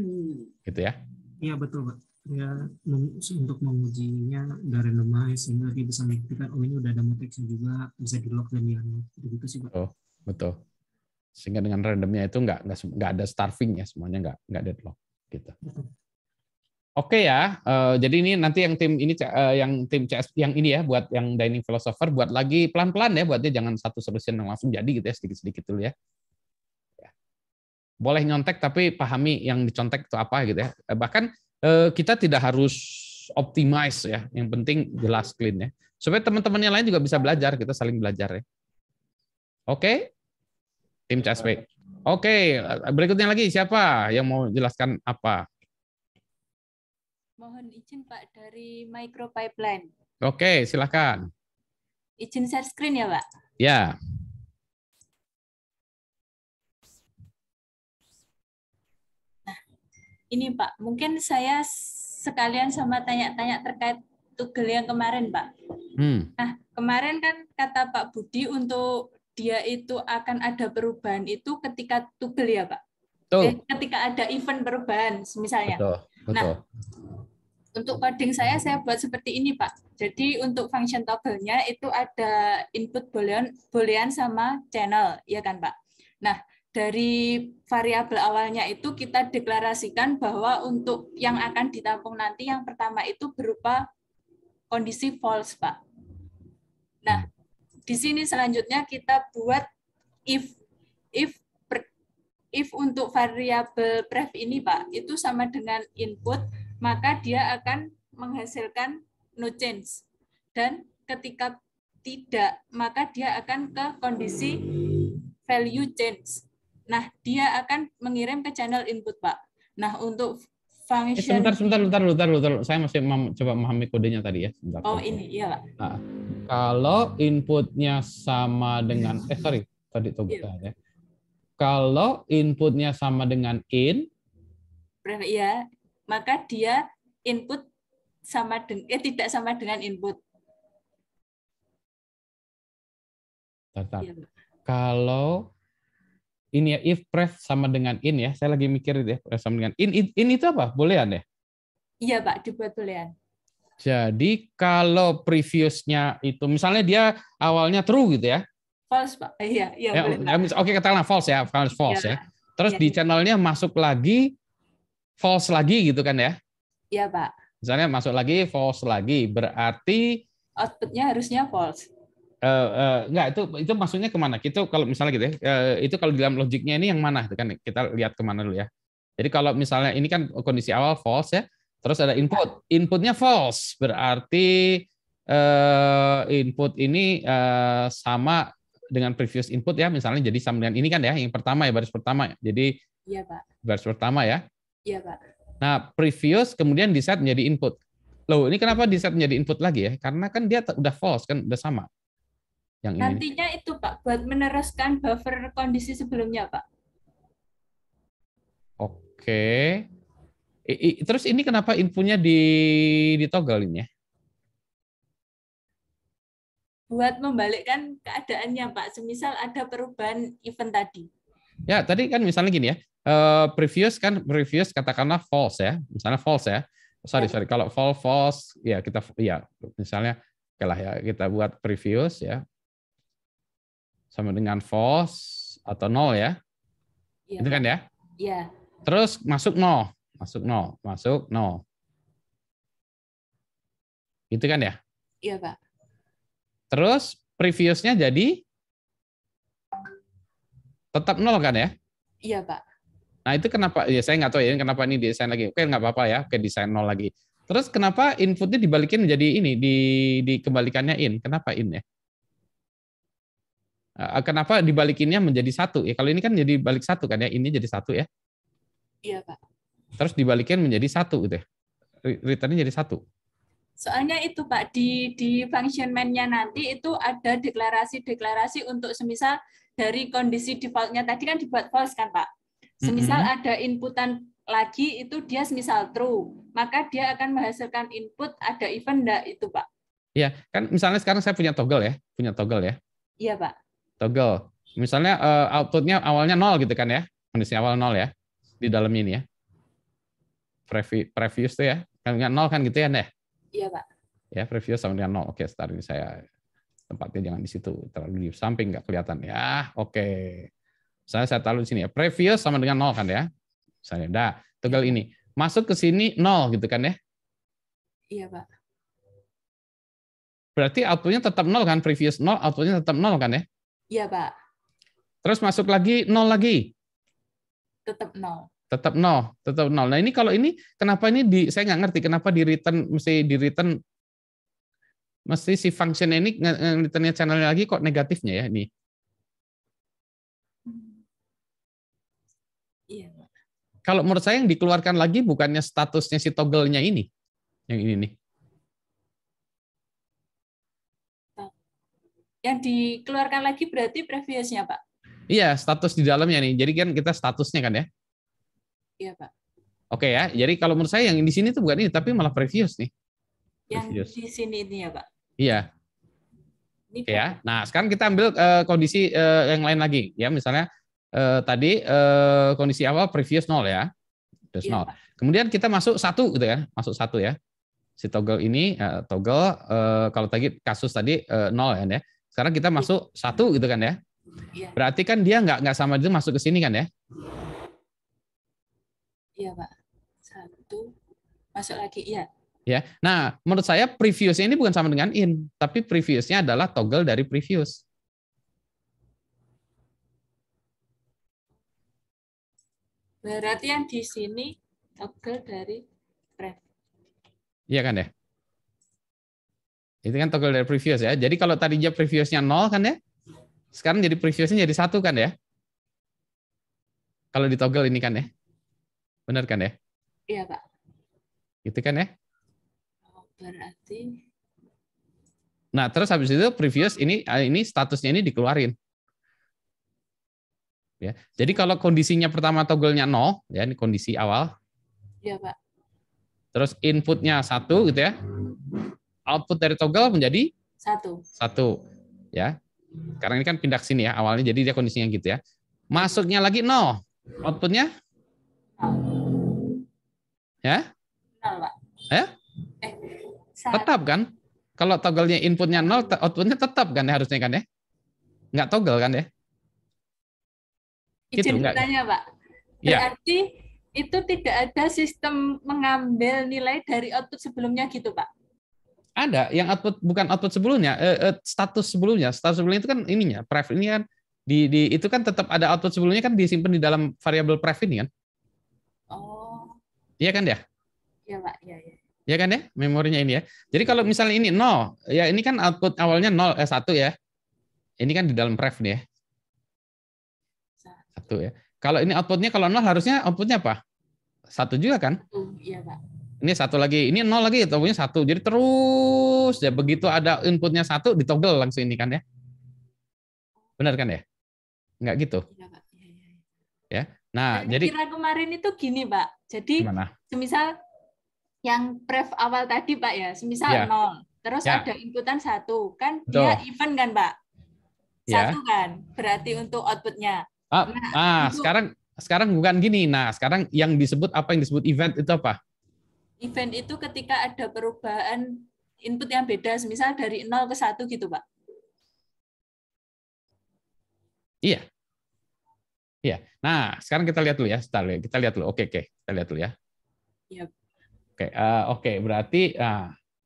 gitu ya. Iya betul, Pak. ya untuk mengujinya udah randomize sehingga dia bisa membuktikan oh ini udah ada muteksnya juga, bisa di lock dan di unlock gitu sih Pak. Oh, betul. Sehingga dengan randomnya itu nggak ada starving ya, semuanya nggak deadlock gitu. Oke ya, jadi ini nanti yang tim ini yang tim CS yang ini ya buat yang dining philosopher buat lagi pelan-pelan ya, buatnya jangan satu solution yang langsung jadi gitu ya, sedikit-sedikit dulu ya. Boleh nyontek tapi pahami yang dicontek itu apa gitu ya. Bahkan kita tidak harus optimize ya, yang penting jelas clean ya. Supaya teman-teman yang lain juga bisa belajar, kita saling belajar ya. Oke? Tim CSP. Oke, berikutnya lagi siapa yang mau jelaskan apa? Mohon izin Pak dari Micro Pipeline. Oke, silakan. Izin share screen ya Pak? Ya. Nah, ini Pak, mungkin saya sekalian sama tanya-tanya terkait tugel yang kemarin Pak. Nah, kemarin kan kata Pak Budi untuk dia itu akan ada perubahan itu ketika tugel ya Pak? Ketika ada event perubahan misalnya. Betul, betul. Nah, untuk coding saya buat seperti ini Pak. Jadi untuk function toggle-nya itu ada input boolean sama channel, ya kan Pak? Nah, dari variabel awalnya itu kita deklarasikan bahwa untuk yang akan ditampung nanti yang pertama itu berupa kondisi false Pak. Nah, di sini selanjutnya kita buat if untuk variabel pref ini Pak, itu sama dengan input, maka dia akan menghasilkan no change. Dan ketika tidak, maka dia akan ke kondisi value change. Nah, dia akan mengirim ke channel input, Pak. Nah, untuk function... Sebentar. Saya masih coba memahami kodenya tadi ya. Sebentar. Oh, ini, iya, Pak. Nah, kalau inputnya sama dengan... tadi ya. Kalau inputnya sama dengan in, ya, maka dia input tidak sama dengan input. Ya. Kalau ini ya if pref sama dengan in ya, saya lagi mikir ya pref sama dengan in itu apa? Boolean ya? Iya Pak, dibuat boolean. Jadi kalau previousnya itu misalnya dia awalnya true gitu ya? False Pak. Iya ya, boleh Pak. Oke, katakanlah false ya, false ya. Terus di channelnya masuk lagi false lagi gitu kan ya? Iya Pak. Misalnya masuk lagi false lagi, berarti outputnya harusnya false. Enggak, itu maksudnya kemana? Itu kalau misalnya gitu ya, itu kalau di dalam logiknya ini yang mana? Kan kita lihat kemana dulu ya. Jadi kalau misalnya ini kan kondisi awal false ya, terus ada inputnya false, berarti input ini sama dengan previous input ya, misalnya jadi sama dengan ini kan ya, yang pertama ya, baris pertama. Jadi iya Pak. Baris pertama ya. Iya Pak. Nah, previous kemudian di set menjadi input. Loh, ini kenapa di set menjadi input lagi ya? Karena kan dia udah false kan, udah sama. Yang nantinya ini. Itu Pak buat meneruskan buffer kondisi sebelumnya Pak. Oke. Terus ini kenapa infonya di toggle ini ya? Buat membalikkan keadaannya Pak, semisal ada perubahan event tadi. Ya, tadi kan misalnya gini ya, previous katakanlah false ya, misalnya false ya. Sorry, kalau false ya kita ya misalnya lah ya kita buat previous ya sama dengan false atau nol ya. Iya, itu kan ya? Iya. Terus masuk nol. Itu kan ya? Iya, Pak. Terus previousnya jadi tetap nol kan ya? Iya, Pak. Nah itu kenapa? Ya saya nggak tahu ya kenapa ini desain lagi. Oke nggak apa-apa ya. Oke desain nol lagi. Terus kenapa inputnya dibalikin menjadi ini dikembalikannya in? Kenapa in ya? Kenapa dibalikinnya menjadi satu? Ya kalau ini kan jadi balik satu kan ya. Ini jadi satu ya? Iya Pak. Terus dibalikin menjadi satu gitu ya? Returnnya jadi satu. Soalnya itu Pak, di function main-nya nanti itu ada deklarasi untuk semisal dari kondisi default-nya tadi kan dibuat false kan Pak. Semisal ada inputan lagi itu dia semisal true, maka dia akan menghasilkan input ada event enggak itu Pak. Iya, kan misalnya sekarang saya punya toggle ya. Iya Pak. Toggle. Misalnya output-nya awalnya 0 gitu kan ya. Kondisi awal 0 ya. Di dalamnya ini ya. Previous itu ya. Dengan 0 kan gitu ya, deh. Iya, Pak. Ya, previous sama dengan 0. Oke, start ini saya tempatnya jangan di situ, terlalu di samping nggak kelihatan ya. Oke. Saya taruh di sini ya. Previous sama dengan 0 kan ya. Misalnya, dah, toggle ini. Masuk ke sini 0 gitu kan ya. Iya, Pak. Berarti outputnya tetap 0 kan, previous 0, outputnya tetap 0 kan ya. Iya, Pak. Terus masuk lagi 0 lagi. Tetap 0. Tetap 0, tetap 0. Nah, ini kalau ini kenapa ini saya nggak ngerti kenapa di return mesti si function ini returnnya channelnya lagi kok negatifnya ya ini. Iya, Pak. Kalau menurut saya yang dikeluarkan lagi bukannya statusnya si toggle-nya ini. Yang ini nih. Yang dikeluarkan lagi berarti previous-nya, Pak? Iya, status di dalamnya nih. Jadi kan kita statusnya kan ya. Iya, Pak. Oke ya. Jadi kalau menurut saya yang di sini tuh bukan ini, tapi malah previous nih. Yang Previous. di sini ini ya, Pak? Iya. Ini Oke ya. Nah, sekarang kita ambil kondisi yang lain lagi. Ya, misalnya tadi kondisi awal previous 0 ya. Terus Iya, 0. Pak. Kemudian kita masuk 1 gitu ya. Masuk 1 ya. Si toggle ini, toggle, kalau tadi kasus tadi 0 ya. Sekarang kita masuk 1 gitu kan ya. Iya. Berarti kan dia nggak sama itu masuk ke sini kan ya? Iya, Pak. 1 masuk lagi, iya. Ya. Nah, menurut saya previous ini bukan sama dengan in, tapi previousnya adalah toggle dari previous. Berarti yang di sini toggle dari prev. Iya kan ya? Itu kan toggle dari previous ya. Jadi kalau tadinya previousnya 0 kan ya? Sekarang jadi previousnya jadi 1 kan ya? Kalau di toggle ini kan ya? Benar kan ya? Iya, Pak. Gitu kan ya? Oh, berarti Nah, terus habis itu previous ini statusnya ini dikeluarin. Ya. Jadi kalau kondisinya pertama toggle-nya 0, ya ini kondisi awal. iya, Pak. Terus inputnya 1 gitu ya. Output dari toggle menjadi 1. 1 ya. Sekarang ini kan pindah ke sini ya awalnya, jadi dia kondisinya gitu ya. Masuknya lagi 0. Outputnya 0. ya? 0, Pak. Ya? 1. Tetap kan? Kalau toggle-nya inputnya 0, outputnya tetap kan ya harusnya kan ya? Nggak toggle kan ya? Gitu, Izin enggak? bertanya, Pak. Iya. Berarti itu tidak ada sistem mengambil nilai dari output sebelumnya gitu, Pak? Ada, yang output bukan output sebelumnya, status sebelumnya. Status sebelumnya itu kan ininya, pref ini kan itu kan tetap ada output sebelumnya kan disimpan di dalam variabel pref ini kan? Oh. Iya kan ya? Iya, Pak. Iya, iya. Ya kan ya, memorinya ini ya. Jadi kalau misalnya ini 0, ya ini kan output awalnya 1 ya. Ini kan di dalam pref nih ya. 1 ya. Kalau ini outputnya kalau 0 harusnya outputnya apa? 1 juga kan? Iya, Pak. Ini 1 lagi, ini 0 lagi, outputnya 1. Jadi terus ya begitu ada inputnya 1 ditoggle langsung ini kan ya. Benar kan ya? Enggak gitu. Iya, Pak. Iya, iya. Ya. Nah, Dan jadi kira kemarin itu gini, Pak. Jadi gimana? semisal yang pref awal tadi, Pak ya, semisal Ya. 0, terus Ya. ada inputan 1, kan Betul. dia even kan, Pak? Ya. 1 kan, berarti untuk outputnya. Sekarang bukan gini. Nah, sekarang yang disebut apa yang disebut event itu apa? Event itu ketika ada perubahan input yang beda, semisal dari 0 ke 1 gitu, Pak. Iya. Iya. Nah, sekarang kita lihat dulu ya. Kita lihat dulu. Oke. Kita lihat dulu ya. Iya. Oke. Berarti,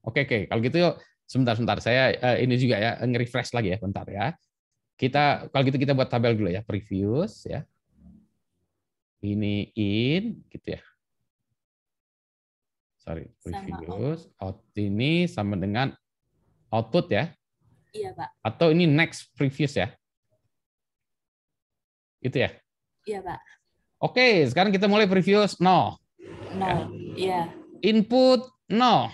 oke. Kalau gitu, yuk, sebentar. Saya ini juga ya, nge-refresh lagi ya, bentar ya. Kalau gitu kita buat tabel dulu ya, previous ya. Ini in, gitu ya. Sorry, previous. Out ini sama dengan output ya. Iya, Pak. Atau ini next previous ya. Itu ya. Iya, Pak. Oke, sekarang kita mulai previous 0. 0. Iya. Input 0.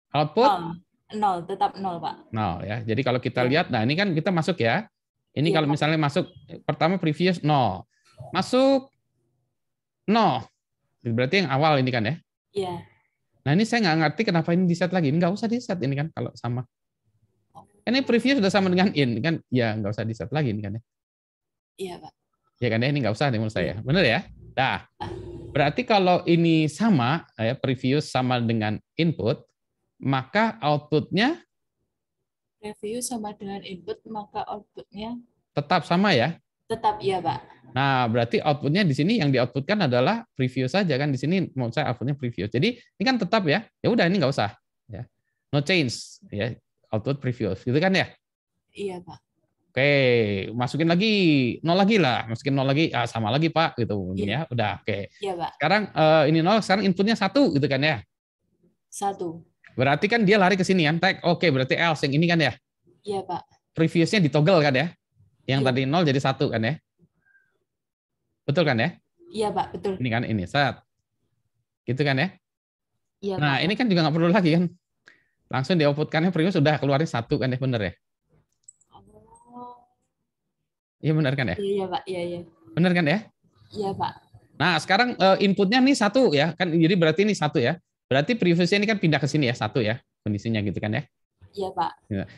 Output 0, tetap 0, Pak. 0 ya. Jadi kalau kita lihat, nah ini kan kita masuk ya. Ini Iya, kalau Pak. misalnya masuk pertama previous 0. Masuk 0. Berarti yang awal ini kan ya. Iya. Nah ini saya nggak ngerti kenapa ini di set lagi. Nggak usah di set ini kan kalau sama. Ini previous sudah sama dengan in kan. Ya nggak usah di set lagi ini kan ya. Iya, Pak. Ya kan ya, ini nggak usah nih menurut saya. Benar ya? Dah. Berarti kalau ini sama, ya, previous sama dengan input, maka outputnya Previous sama dengan input, maka outputnya tetap sama ya. tetap iya, Pak. Nah, berarti outputnya di sini yang di-outputkan adalah previous saja kan. Di sini mau saya outputnya previous. Jadi ini kan tetap ya. Ya udah ini nggak usah. Ya. No change. Ya. Output previous. Gitu kan ya? Iya, Pak. Oke, masukin lagi 0 lagi lah. Masukin 0 lagi. Ah, sama lagi Pak. Gitu. Ini ya. Udah. Oke. Iya, Pak. Sekarang ini 0. Sekarang inputnya 1 gitu kan ya. 1. Berarti kan dia lari ke sini kan. Tag. Oke, berarti else yang ini kan ya. Iya, Pak. Previousnya ditoggle kan ya. Yang Iya. tadi 0 jadi 1 kan ya. Betul kan ya? Iya, Pak, betul. Ini kan ini set. Gitu kan ya? Iya, Nah, Pak. ini kan juga nggak perlu lagi kan. Langsung di-outputkannya previous sudah keluarin 1 kan ya, bener ya? Oh. Iya benar kan ya? Iya, Pak. Iya, iya. Bener kan ya? Iya, Pak. Nah, sekarang inputnya nih 1 ya. Kan jadi berarti ini 1 ya. Berarti previousnya ini kan pindah ke sini ya, 1 ya. Kondisinya gitu kan ya. Iya, Pak.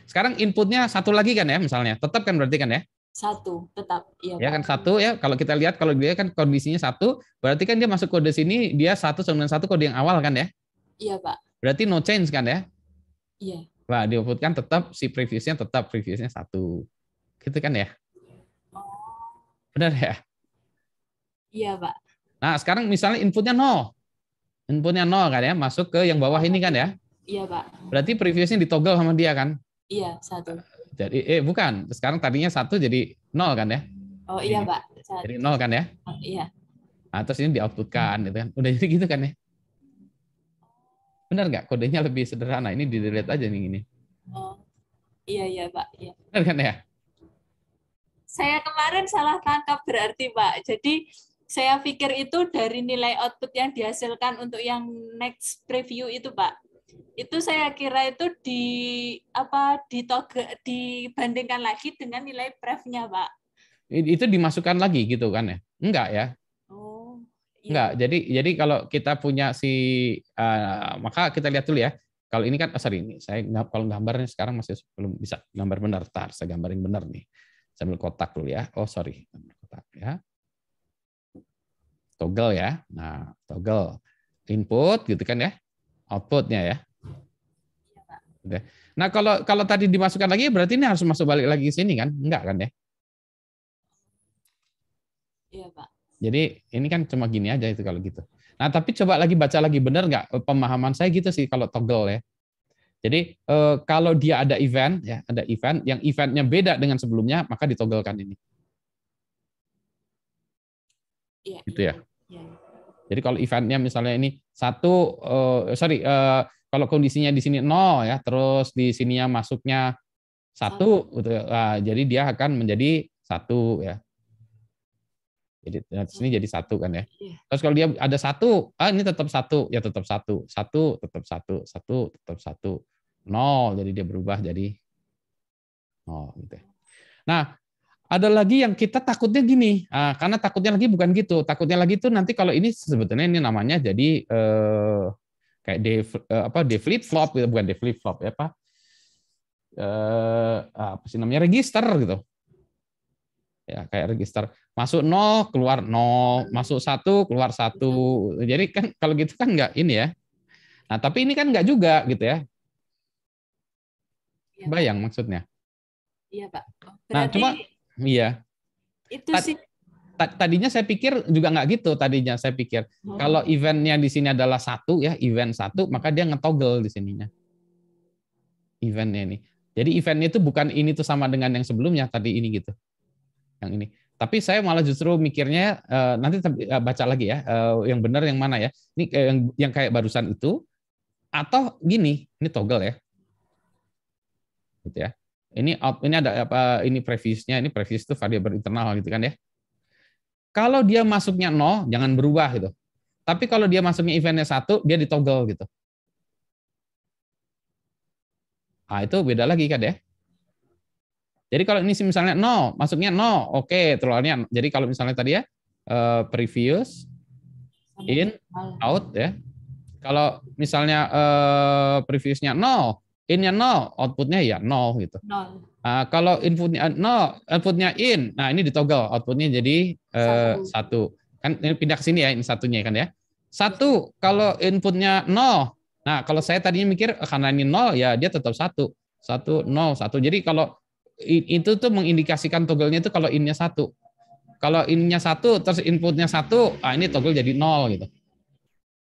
Sekarang inputnya 1 lagi kan ya misalnya. Tetap kan berarti kan ya? 1 tetap. Iya, Ya Pak. kan 1 ya. Kalau kita lihat kalau dia kan kondisinya 1, berarti kan dia masuk kode sini dia 1 sama dengan 1 kode yang awal kan ya. Iya, Pak. Berarti no change kan ya. Iya. Wah, di-outputkan tetap si previousnya 1. Gitu kan ya? Benar ya? Iya, Pak. Nah, sekarang misalnya inputnya 0. Inputnya 0 kan ya, masuk ke yang bawah ini kan ya. Iya, Pak. Berarti previousnya ditoggle sama dia kan. Iya, 1. Jadi bukan, sekarang tadinya 1 jadi 0 kan ya. Oh, iya, Pak. 1. Jadi 0 kan ya. Oh, iya. Nah, terus ini di-outputkan gitu kan. Udah jadi gitu kan ya. Benar nggak? Kodenya lebih sederhana. Ini di-delete aja nih ini. Oh. Iya, iya, Pak. Iya. Benar kan ya? Saya kemarin salah tangkap berarti, Pak. Jadi saya pikir itu dari nilai output yang dihasilkan untuk yang next preview itu, Pak. Itu saya kira itu dibandingkan lagi dengan nilai prevnya, Pak. Itu dimasukkan lagi gitu kan ya? Enggak ya? Oh. Iya. Enggak. Jadi kalau kita punya maka kita lihat dulu ya. Kalau ini kan ini saya kalau gambarnya sekarang masih belum bisa gambar benar. Tar, saya gambarin benar nih. Saya ambil kotak dulu ya. Oh, sorry. Ambil kotak ya. Toggle ya. Nah, toggle input gitu kan ya. Outputnya ya. Oke. Nah, kalau tadi dimasukkan lagi berarti ini harus masuk balik lagi ke sini kan? Enggak kan ya? Iya, Pak. Jadi ini kan cuma gini aja itu kalau gitu. Nah, tapi coba lagi baca lagi benar nggak? Pemahaman saya gitu sih kalau toggle ya. Jadi kalau dia ada event ya, ada event yang eventnya beda dengan sebelumnya, maka ditogglekan ini. Iya. Gitu ya. Iya. Jadi kalau eventnya misalnya ini kalau kondisinya di sini 0 ya, terus di sininya masuknya 1 gitu. Nah, jadi dia akan menjadi 1 ya. Jadi di sini jadi 1 kan ya. Terus kalau dia ada 1, ini tetap 1, ya tetap 1. 1 tetap 1, 1 tetap 1. 0, jadi dia berubah jadi 0 gitu. Nah, ada lagi yang kita takutnya gini, karena takutnya lagi bukan gitu. Takutnya lagi itu nanti kalau ini sebetulnya ini namanya jadi kayak D flip flop gitu, bukan D flip flop ya apa? Apa sih namanya, register gitu. Ya, kayak register. Masuk 0, keluar 0, masuk 1, keluar 1. Jadi kan kalau gitu kan enggak ini ya. Nah, tapi ini kan enggak juga gitu ya. Bayang maksudnya. Iya, Pak. Berarti Nah, cuma iya. itu sih. Tadinya saya pikir juga nggak gitu. Tadinya saya pikir kalau eventnya di sini adalah 1 ya, event 1, maka dia ngetoggle di sininya. Eventnya ini. Jadi eventnya itu bukan ini tuh sama dengan yang sebelumnya tadi ini gitu. Yang ini. Tapi saya malah justru mikirnya nanti baca lagi ya, yang benar yang mana ya. Ini yang kayak barusan itu atau gini, ini toggle ya. Gitu ya. Ini ada apa, ini previous-nya, ini previous itu variabel internal gitu kan ya. Kalau dia masuknya 0, jangan berubah gitu. Tapi kalau dia masuknya eventnya 1, dia ditoggle gitu. Nah, itu beda lagi kan ya. Jadi kalau ini misalnya 0, masuknya 0, oke, telurnya. Jadi kalau misalnya tadi ya, previous, in, out ya. Kalau misalnya previous-nya 0, in-nya 0, output-nya ya 0 gitu. 0. Kalau inputnya 0, output-nya in, nah ini ditoggle, output-nya jadi 1. Kan ini pindah ke sini ya, ini satunya kan ya. 1 kalau inputnya 0. Nah, kalau saya tadinya mikir karena ini 0 ya dia tetap 1. 1 0 1. Jadi kalau itu tuh mengindikasikan toggle-nya itu kalau in-nya 1. Kalau in-nya 1 terus inputnya 1, ini toggle jadi 0 gitu.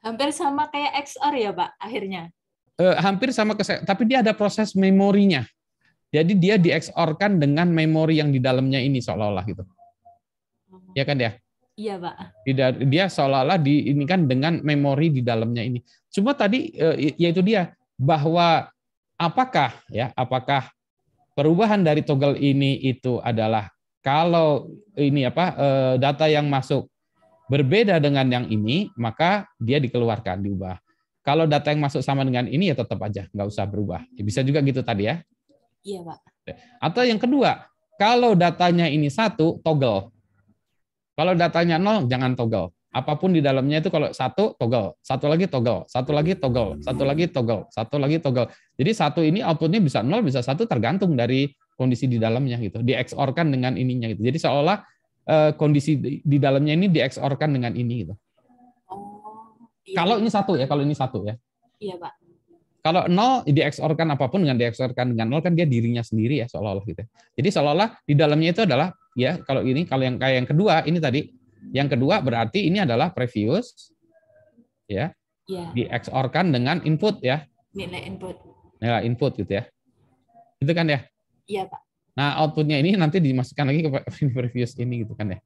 Hampir sama kayak XOR ya, Pak, akhirnya. Hampir sama tapi dia ada proses memorinya. Jadi dia di XOR-kan dengan memori yang di dalamnya ini seolah-olah gitu. Ya kan ya? Iya, Pak. Dia seolah-olah ini kan dengan memori di dalamnya ini. Cuma tadi yaitu dia bahwa apakah perubahan dari toggle ini itu adalah kalau ini data yang masuk berbeda dengan yang ini, maka dia dikeluarkan, diubah. Kalau data yang masuk sama dengan ini ya tetap aja, nggak usah berubah. Bisa juga gitu tadi ya. Iya, Pak. Atau yang kedua, kalau datanya ini 1, toggle. Kalau datanya 0, jangan toggle. Apapun di dalamnya itu kalau 1, toggle. 1 lagi toggle. 1 lagi toggle. 1 lagi toggle. 1 lagi toggle. Jadi 1 ini outputnya bisa 0, bisa 1 tergantung dari kondisi di dalamnya gitu. Di XOR-kan dengan ininya gitu. Jadi seolah kondisi di dalamnya ini di XOR-kan dengan ini gitu. Iya. Kalau ini 1 ya, kalau ini 1 ya. Iya, Pak. Kalau 0 di XOR-kan apapun dengan di XOR-kan dengan 0 kan dia dirinya sendiri ya seolah-olah gitu. Jadi seolah-olah di dalamnya itu adalah ya kalau yang kayak yang kedua ini tadi, yang kedua berarti ini adalah previous ya. Iya. Di XOR-kan dengan input ya. Nilai input. Nilai input gitu ya. Itu kan ya. Iya, Pak. Nah, outputnya ini nanti dimasukkan lagi ke previous ini gitu kan ya.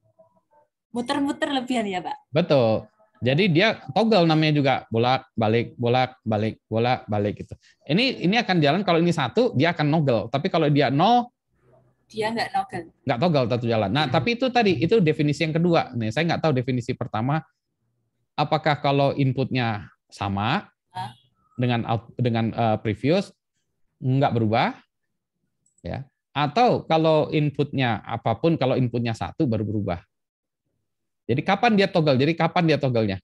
Muter-muter lebihan ya, Pak. Betul. Jadi dia toggle namanya juga bolak-balik gitu. Ini akan jalan kalau ini 1 dia akan noggle, tapi kalau dia 0 dia nggak noggle. Nggak toggle tetap jalan. Nah, tapi itu tadi itu definisi yang kedua. Nih, saya nggak tahu definisi pertama apakah kalau inputnya sama dengan previous nggak berubah ya. Atau kalau inputnya apapun kalau inputnya 1 baru berubah. Jadi kapan dia toggle? Jadi kapan dia toggle-nya?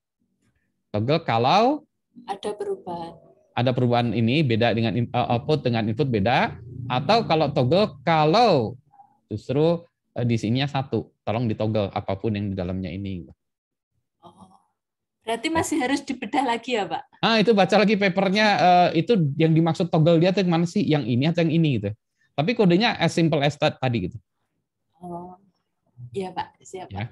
Toggle kalau ada perubahan. Ada perubahan ini beda dengan output dengan input beda, atau kalau toggle kalau justru di sininya 1, tolong ditoggle apapun yang di dalamnya ini. Oh. Berarti masih harus dibedah lagi ya, Pak? Itu baca lagi papernya itu yang dimaksud toggle dia tuh yang mana sih? Yang ini atau yang ini gitu. Tapi kodenya as simple as that tadi gitu. Oh. Iya, Pak. Siap, Pak. Ya.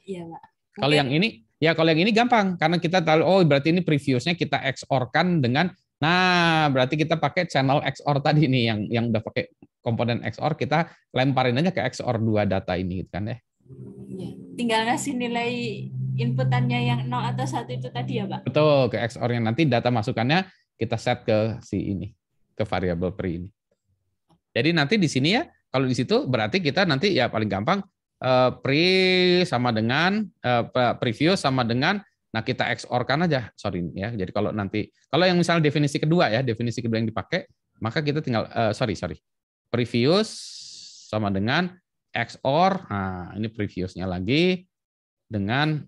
Iya, Pak. Kalau yang ini, ya kalau yang ini gampang karena kita tahu oh berarti ini previousnya kita XOR-kan dengan berarti kita pakai channel XOR tadi nih yang udah pakai komponen XOR kita lemparin aja ke XOR 2 data ini gitu kan ya. Iya. Tinggal ngasih nilai inputannya yang 0 atau 1 itu tadi ya, Pak. Betul, ke XOR-nya nanti data masukannya kita set ke ke variabel pre ini. Jadi nanti di sini ya, kalau di situ berarti kita nanti ya paling gampang pre sama dengan previous sama dengan kita XOR-kan aja. Sorry ya. Jadi kalau yang misalnya definisi kedua yang dipakai, maka kita tinggal previous sama dengan XOR. Nah, ini previousnya lagi dengan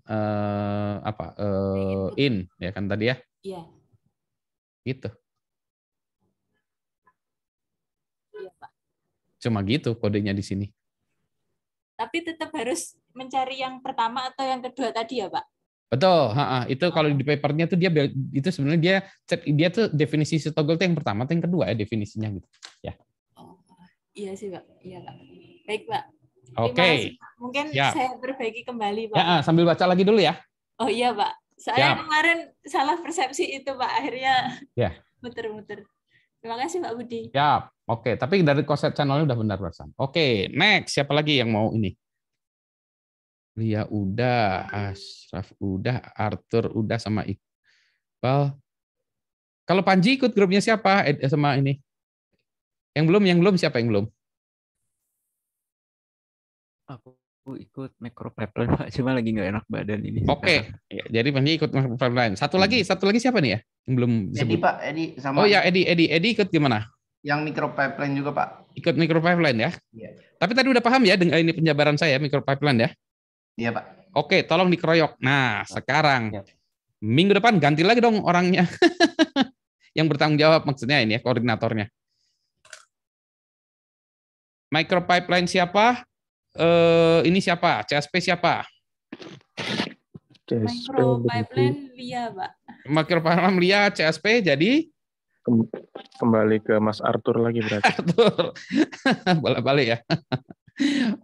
in ya kan tadi ya. Iya. Gitu. Iya, Pak. Cuma gitu kodenya di sini. Tapi tetap harus mencari yang pertama atau yang kedua tadi ya, Pak? Betul, itu kalau di papernya tuh dia itu sebenarnya dia tuh definisi toggle itu yang pertama atau yang kedua ya definisinya gitu. Ya. Oh, iya sih, Pak. Iya, Pak. Baik, Pak. Oke. Mungkin Siap. saya perbaiki kembali, Pak. Ya, sambil baca lagi dulu ya. Oh iya, Pak. Saya Siap. kemarin salah persepsi itu, Pak. Akhirnya Ya. muter-muter. Terima kasih, Pak Budi. Ya, oke. Tapi dari konsep channelnya udah benar barusan. Oke, next. Siapa lagi yang mau ini? Lia udah, Ashraf udah, Arthur udah, sama Iqbal. Kalau Panji ikut grupnya siapa? Sama ini. Yang belum siapa yang belum? Aku ikut macro pipeline, Pak. Cuma lagi nggak enak badan ini. Oke. Ya, jadi Panji ikut macro pipeline. Satu lagi siapa nih ya? Yang belum disebut. Edi, Pak. Edi sama. Oh ya, Edi ikut gimana? Yang micro pipeline juga, Pak. Ikut micro pipeline ya? Iya. Tapi tadi udah paham ya dengan ini penjabaran saya micro pipeline ya? Iya, Pak. Oke, tolong dikeroyok. Nah, sekarang minggu depan ganti lagi dong orangnya. Yang bertanggung jawab maksudnya ini ya, koordinatornya. Micro pipeline siapa? Ini siapa? CSP siapa? CSP Micro berarti pipeline LIA, Pak. Micropipeline LIA CSP jadi kembali ke Mas Arthur lagi berarti. Arthur. Balik-balik ya.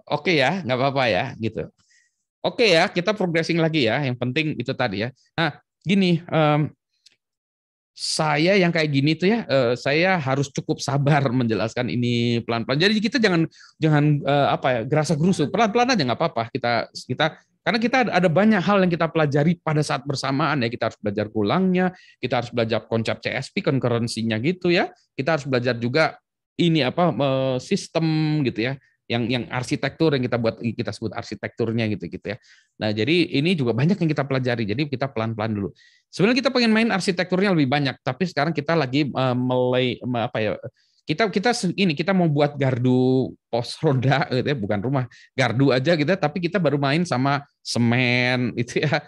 Oke ya, nggak apa-apa ya, gitu. Oke ya, kita progressing lagi ya. Yang penting itu tadi ya. Nah, gini, saya yang kayak gini tuh ya, saya harus cukup sabar menjelaskan ini pelan-pelan. Jadi kita jangan apa ya, gerasa-gerusu, pelan-pelan aja nggak apa-apa. Karena kita ada banyak hal yang kita pelajari pada saat bersamaan ya. Kita harus belajar pulangnya, kita harus belajar konsep CSP, concurrency-nya gitu ya. Kita harus belajar juga ini apa sistem gitu ya. Yang arsitektur yang kita sebut arsitekturnya gitu ya. Nah, jadi ini juga banyak yang kita pelajari. Jadi kita pelan-pelan dulu. Sebenarnya kita pengen main arsitekturnya lebih banyak, tapi sekarang kita lagi kita mau buat gardu pos roda gitu ya, bukan rumah, gardu aja gitu, tapi kita baru main sama semen itu ya,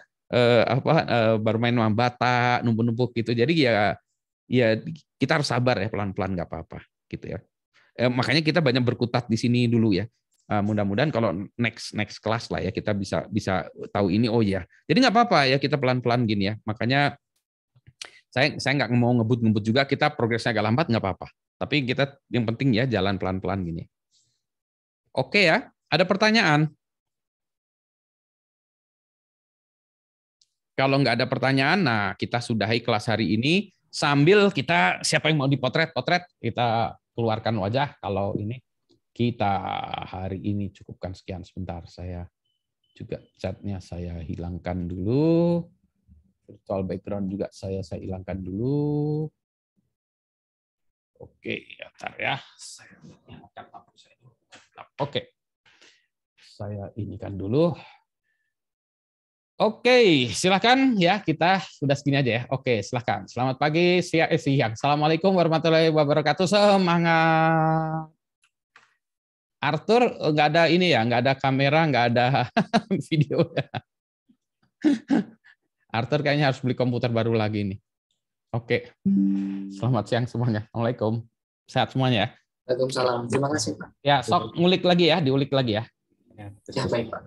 baru main sama bata, numpuk-numpuk gitu. Jadi ya kita harus sabar ya, pelan-pelan nggak apa-apa gitu ya. Makanya kita banyak berkutat di sini dulu ya. Mudah-mudahan kalau next kelas lah ya kita bisa tahu ini, oh ya. Jadi nggak apa-apa ya, kita pelan-pelan gini ya. Makanya saya nggak mau ngebut juga, kita progresnya agak lambat nggak apa-apa. Tapi kita yang penting ya jalan pelan-pelan gini. Oke ya, ada pertanyaan? Kalau nggak ada pertanyaan, nah kita sudahi kelas hari ini sambil kita siapa yang mau dipotret kita keluarkan wajah. Kalau ini kita hari ini cukupkan sekian. Sebentar, saya juga chatnya saya hilangkan dulu, virtual background juga saya hilangkan dulu. Oke, bentar ya, saya nyalakan lampu saya dulu. Oke, saya inikan dulu. Oke, silakan ya, kita sudah segini aja ya. Oke, silakan. Selamat pagi, siang. Assalamualaikum warahmatullahi wabarakatuh. Semangat. Arthur nggak ada ini ya, nggak ada kamera, nggak ada video ya. Arthur kayaknya harus beli komputer baru lagi nih. Oke, selamat siang semuanya. Assalamualaikum. Sehat semuanya ya. Waalaikumsalam. Terima kasih, Pak. Ya, sok ngulik lagi ya, diulik lagi ya. Ya, baik, Pak.